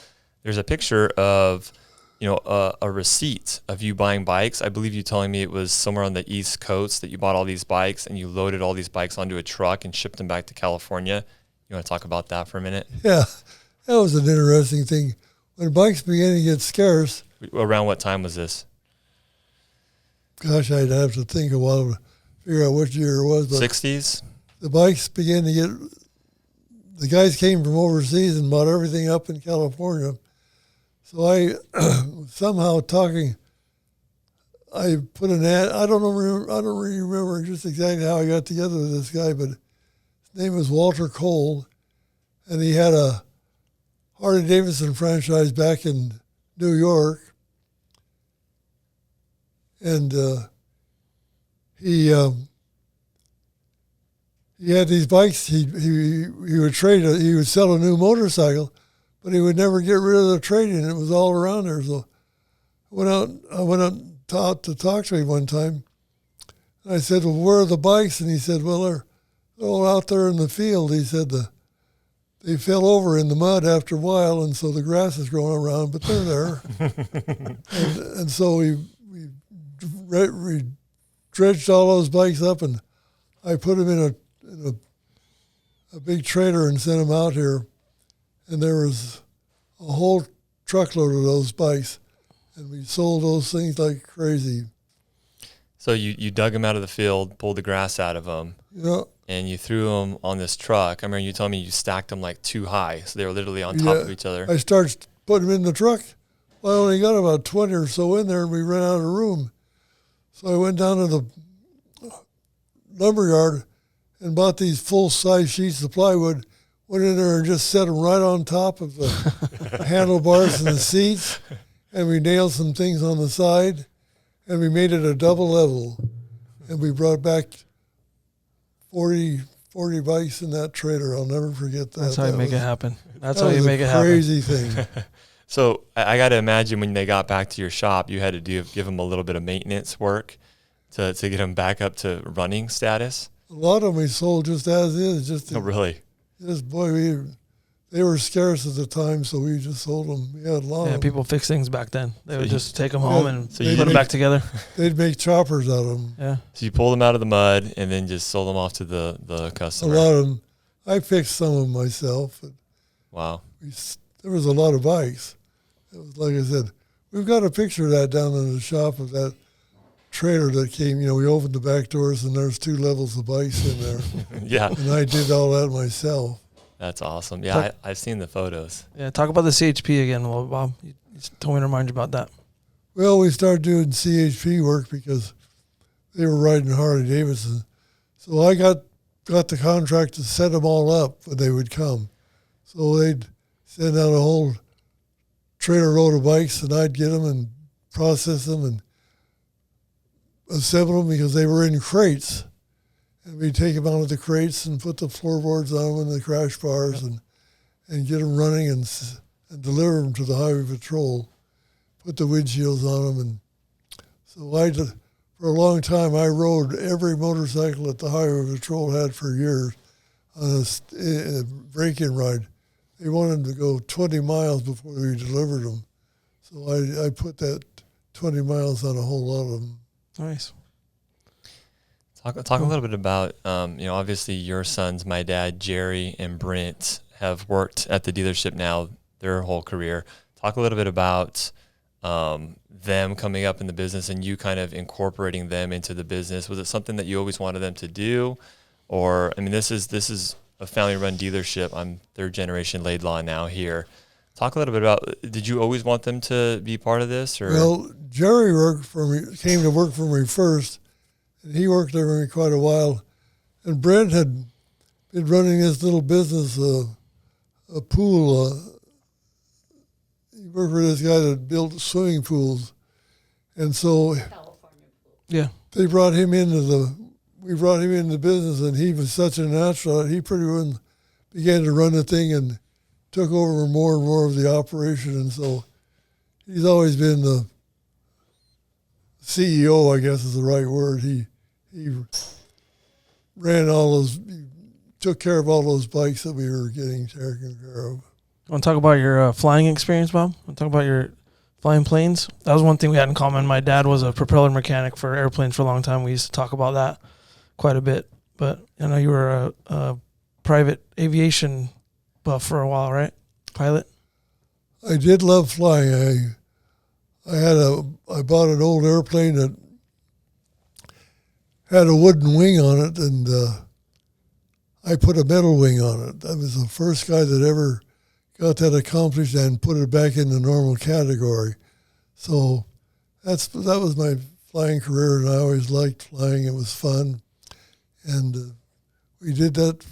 Speaker 1: There's a picture of a receipt of you buying bikes. I believe you telling me it was somewhere on the East Coast that you bought all these bikes and you loaded all these bikes onto a truck and shipped them back to California. You want to talk about that for a minute?
Speaker 3: Yeah, that was an interesting thing. When bikes began to get scarce,
Speaker 1: Around what time was this?
Speaker 3: gosh, I'd have to think a while to figure out which year it was. But
Speaker 1: 60s?
Speaker 3: the bikes began to get, the guys came from overseas and bought everything up in California. So I somehow I put an ad. I don't really remember just exactly how I got together with this guy, but his name was Walter Cole, and he had a Harley-Davidson franchise back in New York, and he had these bikes. He would he would sell a new motorcycle, but he would never get rid of the trade-in. It was all around there. So I went out to talk to him one time. And I said, well, where are the bikes? And he said, well, they're all out there in the field. He said they fell over in the mud after a while, and so the grass is growing around, but they're there. and so we dredged all those bikes up, and I put them in a big trailer and sent them out here. And there was a whole truckload of those bikes, and we sold those things like crazy.
Speaker 1: So you dug them out of the field, pulled the grass out of them, and you threw them on this truck. I remember you told me you stacked them like too high, so they were literally on top of each other.
Speaker 3: I started putting them in the truck. Well, I only got about 20 or so in there, and we ran out of room. So I went down to the lumberyard and bought these full-size sheets of plywood, went in there and just set them right on top of the handlebars and the seats, and we nailed some things on the side, and we made it a double level, and we brought back 40 bikes in that trailer. I'll never forget that.
Speaker 2: That's how you make it happen. That's how
Speaker 3: you
Speaker 2: make it happen.
Speaker 3: Crazy thing.
Speaker 1: So I got to imagine when they got back to your shop, you had to give them a little bit of maintenance work to get them back up to running status.
Speaker 3: A lot of them we sold just as is.
Speaker 1: Oh, really?
Speaker 3: Just boy, they were scarce at the time, so we just sold them. We had a lot of them.
Speaker 2: People fix things back then. They would just take them home and
Speaker 1: so
Speaker 2: put them back together.
Speaker 3: They'd make choppers out of them.
Speaker 2: Yeah.
Speaker 1: So you pulled them out of the mud and then just sold them off to the customer.
Speaker 3: A lot of them. I fixed some of them myself. But
Speaker 1: wow.
Speaker 3: There was a lot of bikes. It was like I said, we've got a picture of that down in the shop of that trailer that came. We opened the back doors and there's 2 levels of bikes in there.
Speaker 1: Yeah.
Speaker 3: And I did all that myself.
Speaker 1: That's awesome. Yeah, I've seen the photos.
Speaker 2: Yeah, talk about the CHP again, Bob. You told me to remind you about that.
Speaker 3: Well, we started doing CHP work because they were riding Harley-Davidson. So I got the contract to set them all up when they would come. So they'd send out a whole trailer load of bikes, and I'd get them and process them and assemble them because they were in crates. And we'd take them out of the crates and put the floorboards on them and the crash bars and get them running and deliver them to the Highway Patrol, put the windshields on them. And so for a long time, I rode every motorcycle that the Highway Patrol had for years on a break-in ride. They wanted to go 20 miles before we delivered them. So I put that 20 miles on a whole lot of them.
Speaker 2: Nice.
Speaker 1: Talk a little bit about, obviously your sons, my dad, Jerry, and Brent, have worked at the dealership now their whole career. Talk a little bit about them coming up in the business and you kind of incorporating them into the business. Was it something that you always wanted them to do? Or, this is a family-run dealership. I'm third generation Laidlaw now here. Talk a little bit about, did you always want them to be part of this? Or?
Speaker 3: Well, Jerry came to work for me first, and he worked there for me quite a while. And Brent had been running this little business, a pool. He worked for this guy that built swimming pools. And so they brought him we brought him into the business, and he was such a natural. He pretty much began to run the thing and took over more and more of the operation. And so he's always been the CEO, I guess is the right word. He ran he took care of all those bikes that we were getting taken care of.
Speaker 2: Want to talk about your flying experience, Bob? Want to talk about your Flying planes. That was one thing we had in common. My dad was a propeller mechanic for airplanes for a long time. We used to talk about that quite a bit. But I know you were a private aviation buff for a while, right? Pilot.
Speaker 3: I did love flying. I bought an old airplane that had a wooden wing on it, and I put a metal wing on it. I was the first guy that ever got that accomplished and put it back in the normal category. So that was my flying career, and I always liked flying. It was fun, and we did that.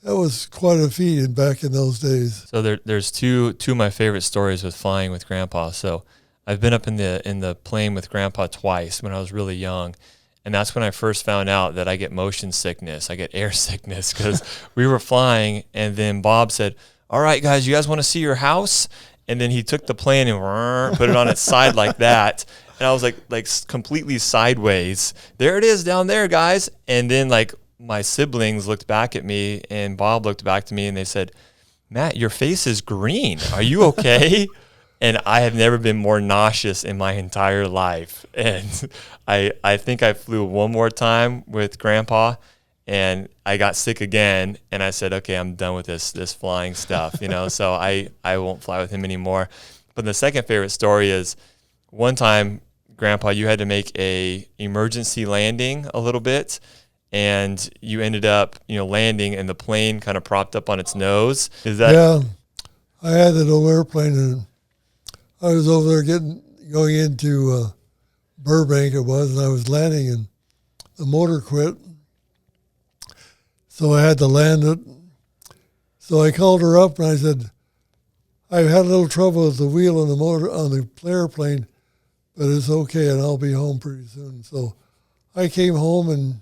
Speaker 3: That was quite a feat back in those days.
Speaker 1: So there's two of my favorite stories with flying with Grandpa. So I've been up in the plane with Grandpa twice when I was really young. And that's when I first found out that I get motion sickness. I get air sickness because we were flying, and then Bob said, "All right, guys, you guys want to see your house?" And then he took the plane and put it on its side like that. And I was like completely sideways. There it is down there, guys. And then my siblings looked back at me, and Bob looked back to me, and they said, "Matt, your face is green. Are you okay?" And I have never been more nauseous in my entire life. And I think I flew one more time with Grandpa, and I got sick again. And I said, okay, I'm done with this flying stuff, so I won't fly with him anymore. But the second favorite story is one time, Grandpa, you had to make a emergency landing a little bit, and you ended up, landing, and the plane kind of propped up on its nose. Is that?
Speaker 3: Yeah, I had that old airplane, and I was over there going into Burbank, it was, and I was landing, and the motor quit. So I had to land it. So I called her up, and I said, I had a little trouble with the wheel on the motor on the airplane, but it's okay, and I'll be home pretty soon. So I came home and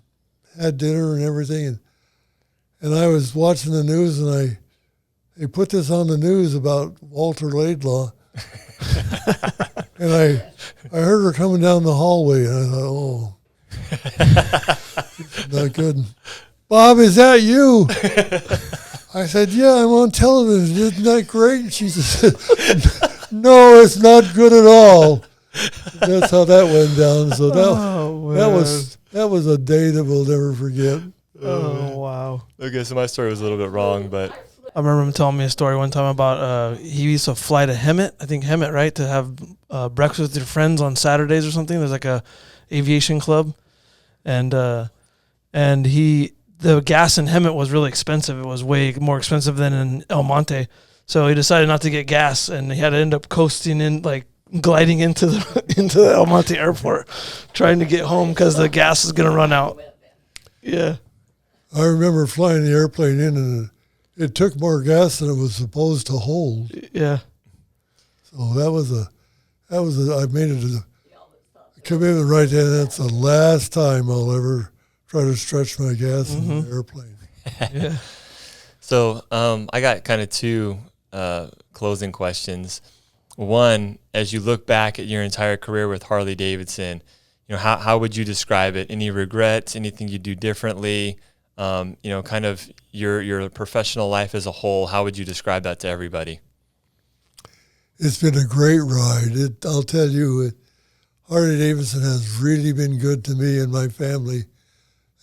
Speaker 3: had dinner and everything, and I was watching the news, and they put this on the news about Walter Laidlaw. And I heard her coming down the hallway, and I thought, oh, not good. Bob, is that you? I said, yeah, I'm on television. Isn't that great? And she said, no, it's not good at all. That's how that went down. So that was a day that we'll never forget.
Speaker 2: Oh, wow.
Speaker 1: Okay, so my story was a little bit wrong, but
Speaker 2: I remember him telling me a story one time about he used to fly to Hemet, I think Hemet, right, to have breakfast with your friends on Saturdays or something. There's like a aviation club, and the gas in Hemet was really expensive. It was way more expensive than in El Monte, so he decided not to get gas, and he had to end up coasting in, gliding into the El Monte airport, trying to get home because the gas is gonna run out. Yeah,
Speaker 3: I remember flying the airplane in, and it took more gas than it was supposed to hold.
Speaker 2: Yeah.
Speaker 3: So I made it a commitment right there. That's the last time I'll ever try to stretch my gas in the airplane.
Speaker 2: Yeah.
Speaker 1: So I got kind of two closing questions. One, as you look back at your entire career with Harley-Davidson, how would you describe it? Any regrets? Anything you do differently? Kind of your professional life as a whole. How would you describe that to everybody?
Speaker 3: It's been a great ride. I'll tell you, Harley-Davidson has really been good to me and my family,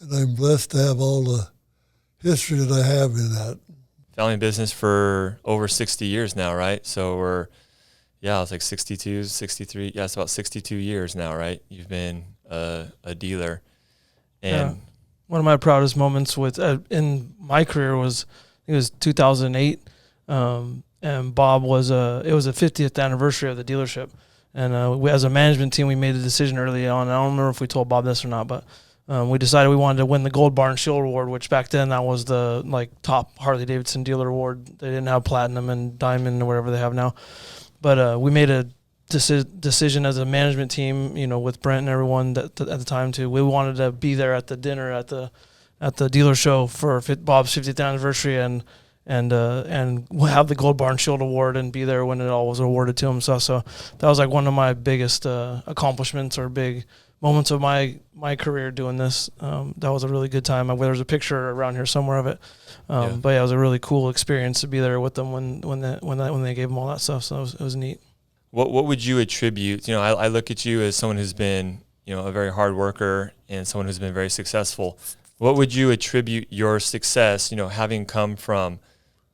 Speaker 3: and I'm blessed to have all the history that I have in that.
Speaker 1: Family business for over 60 years now, right? So it's like 62, 63. Yeah, it's about 62 years now, right? You've been a dealer. And
Speaker 2: one of my proudest moments in my career was 2008, and Bob it was the 50th anniversary of the dealership, and we, as a management team, we made a decision early on. I don't remember if we told Bob this or not, but we decided we wanted to win the Gold Bar and Shield Award, which back then that was the top Harley-Davidson dealer award. They didn't have platinum and diamond or whatever they have now, but we made a decision as a management team, with Brent and everyone at the time too. We wanted to be there at the dinner at the dealer show for Bob's 50th anniversary and have the Gold Bar and Shield Award and be there when it all was awarded to him. So that was one of my biggest accomplishments or big moments of my career doing this. That was a really good time. There's a picture around here somewhere of it. But yeah, it was a really cool experience to be there with them when they gave them all that stuff. So it was neat.
Speaker 1: what would you attribute? You know, I look at you as someone who's been, you know, a very hard worker and someone who's been very successful. What would you attribute your success, you know, having come from,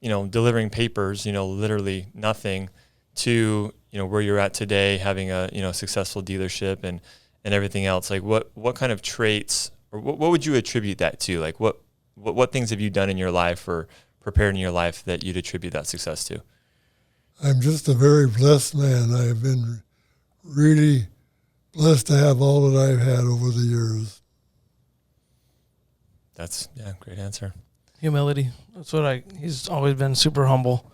Speaker 1: you know, delivering papers, you know, literally nothing, to, you know, where you're at today, having a, you know, successful dealership and everything else? Like what kind of traits, or what would you attribute that to? Like what things have you done in your life or prepared in your life that you'd attribute that success to?
Speaker 3: I'm just a very blessed man. I have been really blessed to have all that I've had over the years.
Speaker 1: That's, yeah, great answer.
Speaker 2: Humility. That's what he's always been super humble.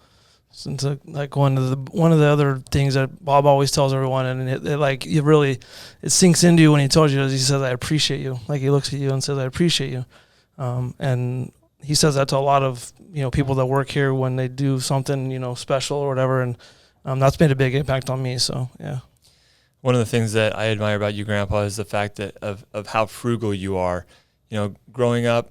Speaker 2: Since like one of the other things that Bob always tells everyone, and it sinks into you when he tells you, he says, "I appreciate you." Like, he looks at you and says, "I appreciate you," and he says that to a lot of, you know, people that work here when they do something, you know, special or whatever, and that's made a big impact on me. So yeah.
Speaker 1: One of the things that I admire about you, Grandpa, is the fact that of how frugal you are. You know, growing up,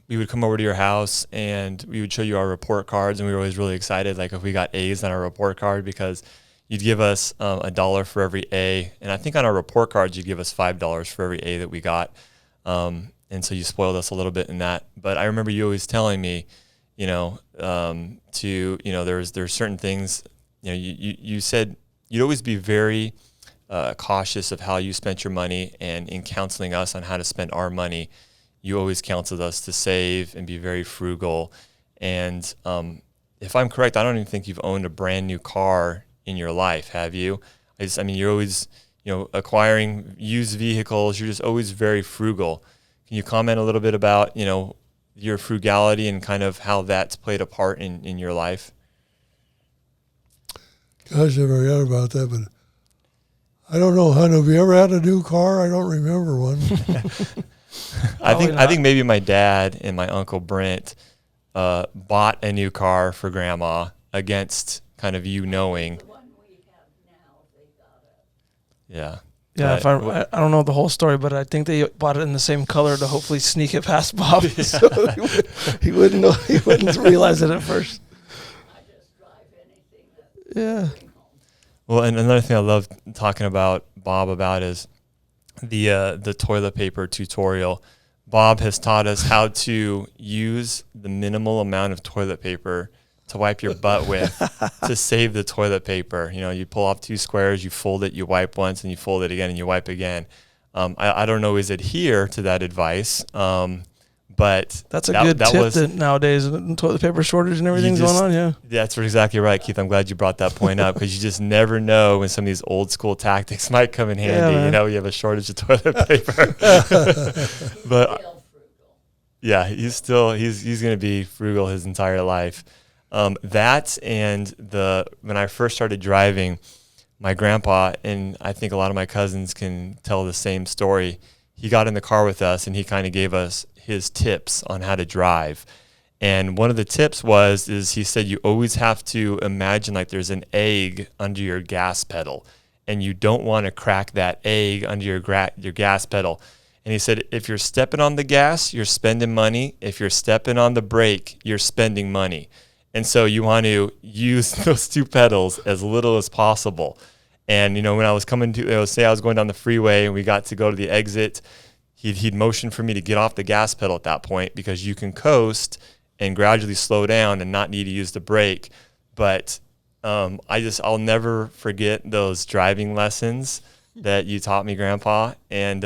Speaker 1: we would come over to your house and we would show you our report cards, and we were always really excited, like if we got A's on our report card, because you'd give us $1 for every A, and I think on our report cards you'd give us $5 for every A that we got, and so you spoiled us a little bit in that. But I remember you always telling me, you know, there's certain things, you know, you said you'd always be very cautious of how you spent your money, and in counseling us on how to spend our money, you always counseled us to save and be very frugal. And if I'm correct, I don't even think you've owned a brand new car in your life, have you? I mean, you're always, you know, acquiring used vehicles. You're just always very frugal. Can you comment a little bit about, you know, your frugality and kind of how that's played a part in your life?
Speaker 3: Gosh, I forgot about that, but I don't know, hon. Have you ever had a new car? I don't remember one.
Speaker 1: I think maybe my dad and my Uncle Brent bought a new car for Grandma against kind of you knowing.
Speaker 4: The one we have now, they got it.
Speaker 1: Yeah.
Speaker 2: Yeah, I don't know the whole story, but I think they bought it in the same color to hopefully sneak it past Bob, so he wouldn't know, he wouldn't realize it at first.
Speaker 4: I just drive anything that
Speaker 2: Yeah.
Speaker 4: bring home.
Speaker 1: Well, and another thing I love talking about Bob about is the toilet paper tutorial. Bob has taught us how to use the minimal amount of toilet paper to wipe your butt with to save the toilet paper. You know, you pull off 2 squares, you fold it, you wipe once, and you fold it again, and you wipe again. I don't always adhere to that advice, but
Speaker 2: That's a good tip that nowadays, toilet paper shortage and everything's going on, yeah.
Speaker 1: That's exactly right, Keith. I'm glad you brought that point up, because you just never know when some of these old school tactics might come in handy.
Speaker 2: Yeah,
Speaker 1: you know, you have a shortage of toilet paper. But
Speaker 4: Still frugal.
Speaker 1: yeah, he's going to be frugal his entire life. That and when I first started driving, my grandpa, and I think a lot of my cousins can tell the same story, he got in the car with us and he kind of gave us his tips on how to drive. And one of the tips is he said you always have to imagine like there's an egg under your gas pedal, and you don't want to crack that egg under your gas pedal. And he said, if you're stepping on the gas, you're spending money. If you're stepping on the brake, you're spending money. And so you want to use those 2 pedals as little as possible. And, you know, when I was say I was going down the freeway and we got to go to the exit, he'd motion for me to get off the gas pedal at that point, because you can coast and gradually slow down and not need to use the brake. But I'll never forget those driving lessons that you taught me, Grandpa. And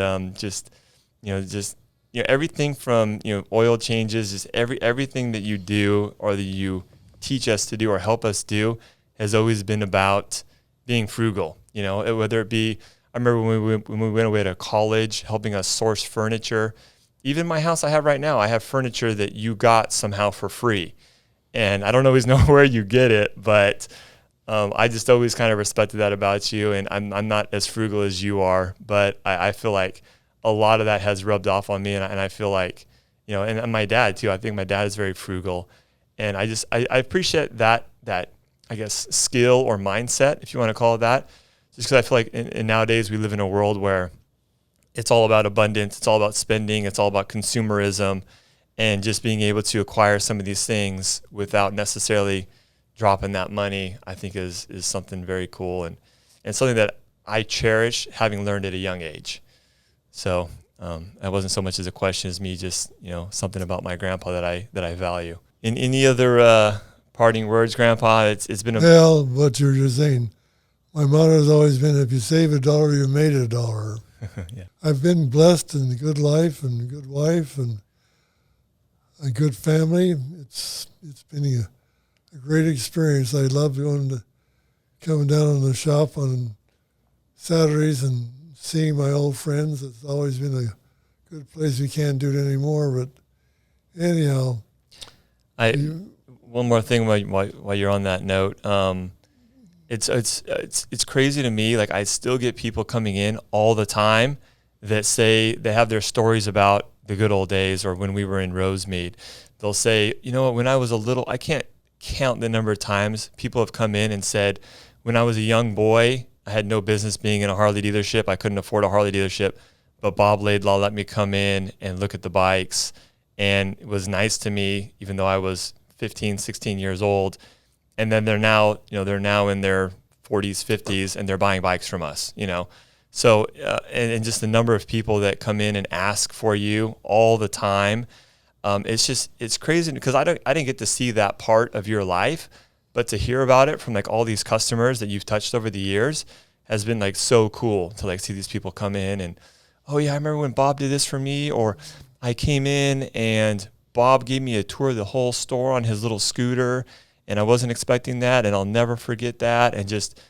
Speaker 1: everything from, you know, oil changes, just everything that you do or that you teach us to do or help us do has always been about being frugal. You know, whether it be, I remember when we went away to college, helping us source furniture. Even my house I have right now, I have furniture that you got somehow for free. And I don't always know where you get it, but I just always kind of respected that about you. And I'm not as frugal as you are, but I feel like a lot of that has rubbed off on me. And I feel like, you know, and my dad too, I think my dad is very frugal. And I appreciate that I guess skill or mindset, if you want to call it that, just because I feel like in nowadays we live in a world where it's all about abundance, it's all about spending, it's all about consumerism, and just being able to acquire some of these things without necessarily dropping that money, I think is something very cool and something that I cherish, having learned at a young age. So that wasn't so much as a question as me just, something about my grandpa that I value. In any other parting words, Grandpa? It's been
Speaker 3: Well, what you're just saying, my motto has always been, if you save $1, you made $1.
Speaker 1: Yeah.
Speaker 3: I've been blessed in a good life and a good wife and a good family. It's been a great experience. I love coming down on the shop on Saturdays and seeing my old friends. It's always been a good place. We can't do it anymore, but anyhow.
Speaker 1: One more thing while you're on that note, it's crazy to me. Like, I still get people coming in all the time that say they have their stories about the good old days or when we were in Rosemead. They'll say, when I was a little, I can't count the number of times people have come in and said, when I was a young boy, I had no business being in a Harley dealership. I couldn't afford a Harley dealership, but Bob Laidlaw let me come in and look at the bikes, and it was nice to me, even though I was 15, 16 years old. And then they're now in their 40s, 50s, and they're buying bikes from us, So, and just the number of people that come in and ask for you all the time. It's crazy because I didn't get to see that part of your life, but to hear about it from like all these customers that you've touched over the years has been like so cool to like see these people come in and, oh yeah, I remember when Bob did this for me, or I came in and Bob gave me a tour of the whole store on his little scooter, and I wasn't expecting that, and I'll never forget that. And just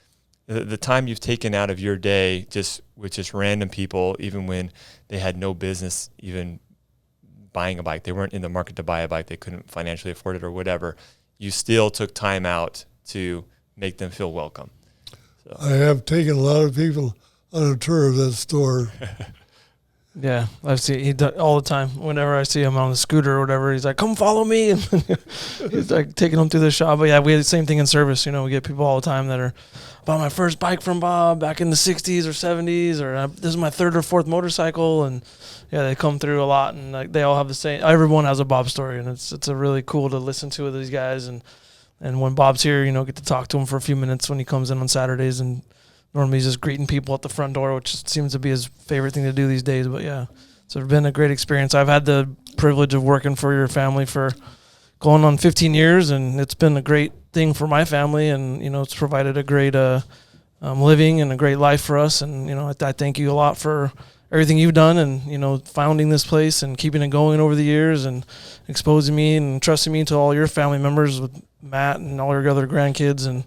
Speaker 1: the time you've taken out of your day just with just random people, even when they had no business even buying a bike. They weren't in the market to buy a bike. They couldn't financially afford it or whatever. You still took time out to make them feel welcome. So.
Speaker 3: I have taken a lot of people on a tour of that store.
Speaker 2: Yeah, I've seen he does all the time. Whenever I see him on the scooter or whatever, he's like, "Come follow me," and he's like taking them through the shop. But yeah, we have the same thing in service. We get people all the time that are bought my first bike from Bob back in the '60s or '70s, or this is my third or fourth motorcycle, and yeah, they come through a lot, and like they all have the same. Everyone has a Bob story, and it's a really cool to listen to with these guys. And when Bob's here, get to talk to him for a few minutes when he comes in on Saturdays and. Normally he's just greeting people at the front door, which seems to be his favorite thing to do these days. But yeah, so it's been a great experience. I've had the privilege of working for your family for going on 15 years, and it's been a great thing for my family. And, it's provided a great living and a great life for us. And, I thank you a lot for everything you've done and, founding this place and keeping it going over the years and exposing me and trusting me to all your family members with Matt and all your other grandkids and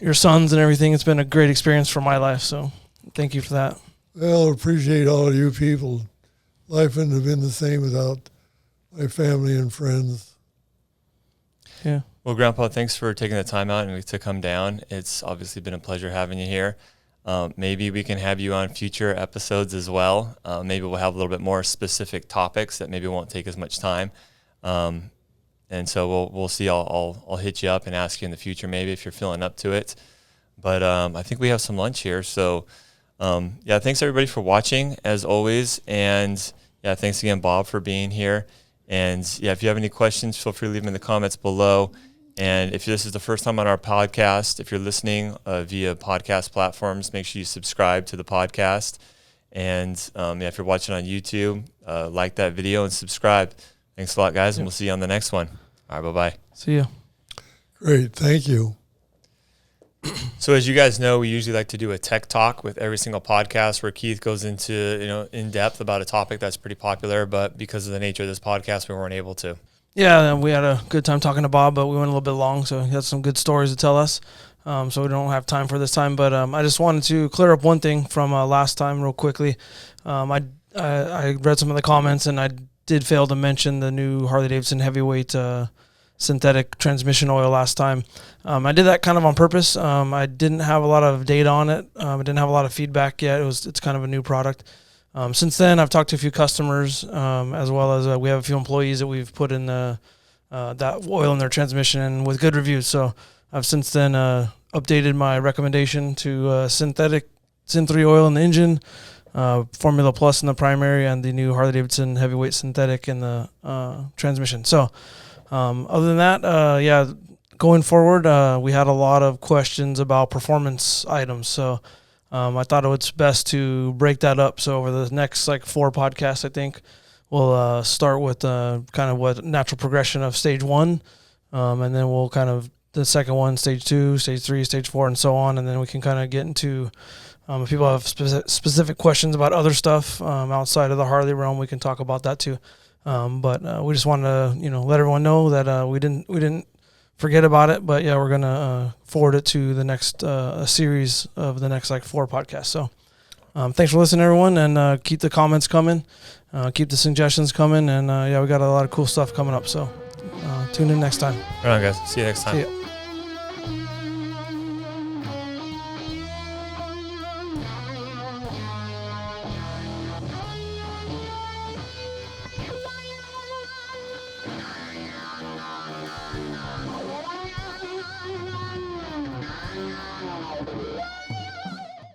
Speaker 2: your sons and everything. It's been a great experience for my life, so thank you for that.
Speaker 3: Well, appreciate all of you people. Life wouldn't have been the same without my family and friends.
Speaker 2: Yeah.
Speaker 1: Well, Grandpa, thanks for taking the time out and to come down. It's obviously been a pleasure having you here. Maybe we can have you on future episodes as well. Maybe we'll have a little bit more specific topics that maybe won't take as much time. And so we'll see. I'll hit you up and ask you in the future, maybe if you're feeling up to it. But I think we have some lunch here. So yeah, thanks everybody for watching as always. And yeah, thanks again, Bob, for being here. And yeah, if you have any questions, feel free to leave them in the comments below. And if this is the first time on our podcast, if you're listening via podcast platforms, make sure you subscribe to the podcast. And yeah, if you're watching on YouTube, like that video and subscribe. Thanks a lot, guys, and we'll see you on the next one. All right, bye-bye.
Speaker 2: See ya.
Speaker 3: Great, thank you.
Speaker 1: So as you guys know, we usually like to do a tech talk with every single podcast where Keith goes into, in depth about a topic that's pretty popular, but because of the nature of this podcast, we weren't able to.
Speaker 2: Yeah, we had a good time talking to Bob, but we went a little bit long, so he had some good stories to tell us. So we don't have time for this time, but I just wanted to clear up one thing from last time real quickly. I read some of the comments, and I did fail to mention the new Harley-Davidson heavyweight synthetic transmission oil last time. I did that kind of on purpose. I didn't have a lot of data on it. I didn't have a lot of feedback yet. It's kind of a new product. Since then, I've talked to a few customers, as well as we have a few employees that we've put in that oil in their transmission and with good reviews. So I've since then updated my recommendation to synthetic Syn 3 oil in the engine, Formula Plus in the primary, and the new Harley-Davidson heavyweight synthetic in the transmission. So other than that, yeah, going forward, we had a lot of questions about performance items. So I thought it was best to break that up. So over the next 4 podcasts, I think we'll start with kind of what natural progression of stage 1, and then we'll kind of the second one, stage 2, stage 3, stage 4, and so on. And then we can kind of get into if people have specific questions about other stuff outside of the Harley realm, we can talk about that too. But we just wanted to let everyone know that we didn't forget about it. But yeah, we're gonna forward it to the next series of the next 4 podcasts. So thanks for listening, everyone, and keep the comments coming, keep the suggestions coming, and we got a lot of cool stuff coming up. So tune in next time.
Speaker 1: Right on, guys. See you next time.
Speaker 2: See ya.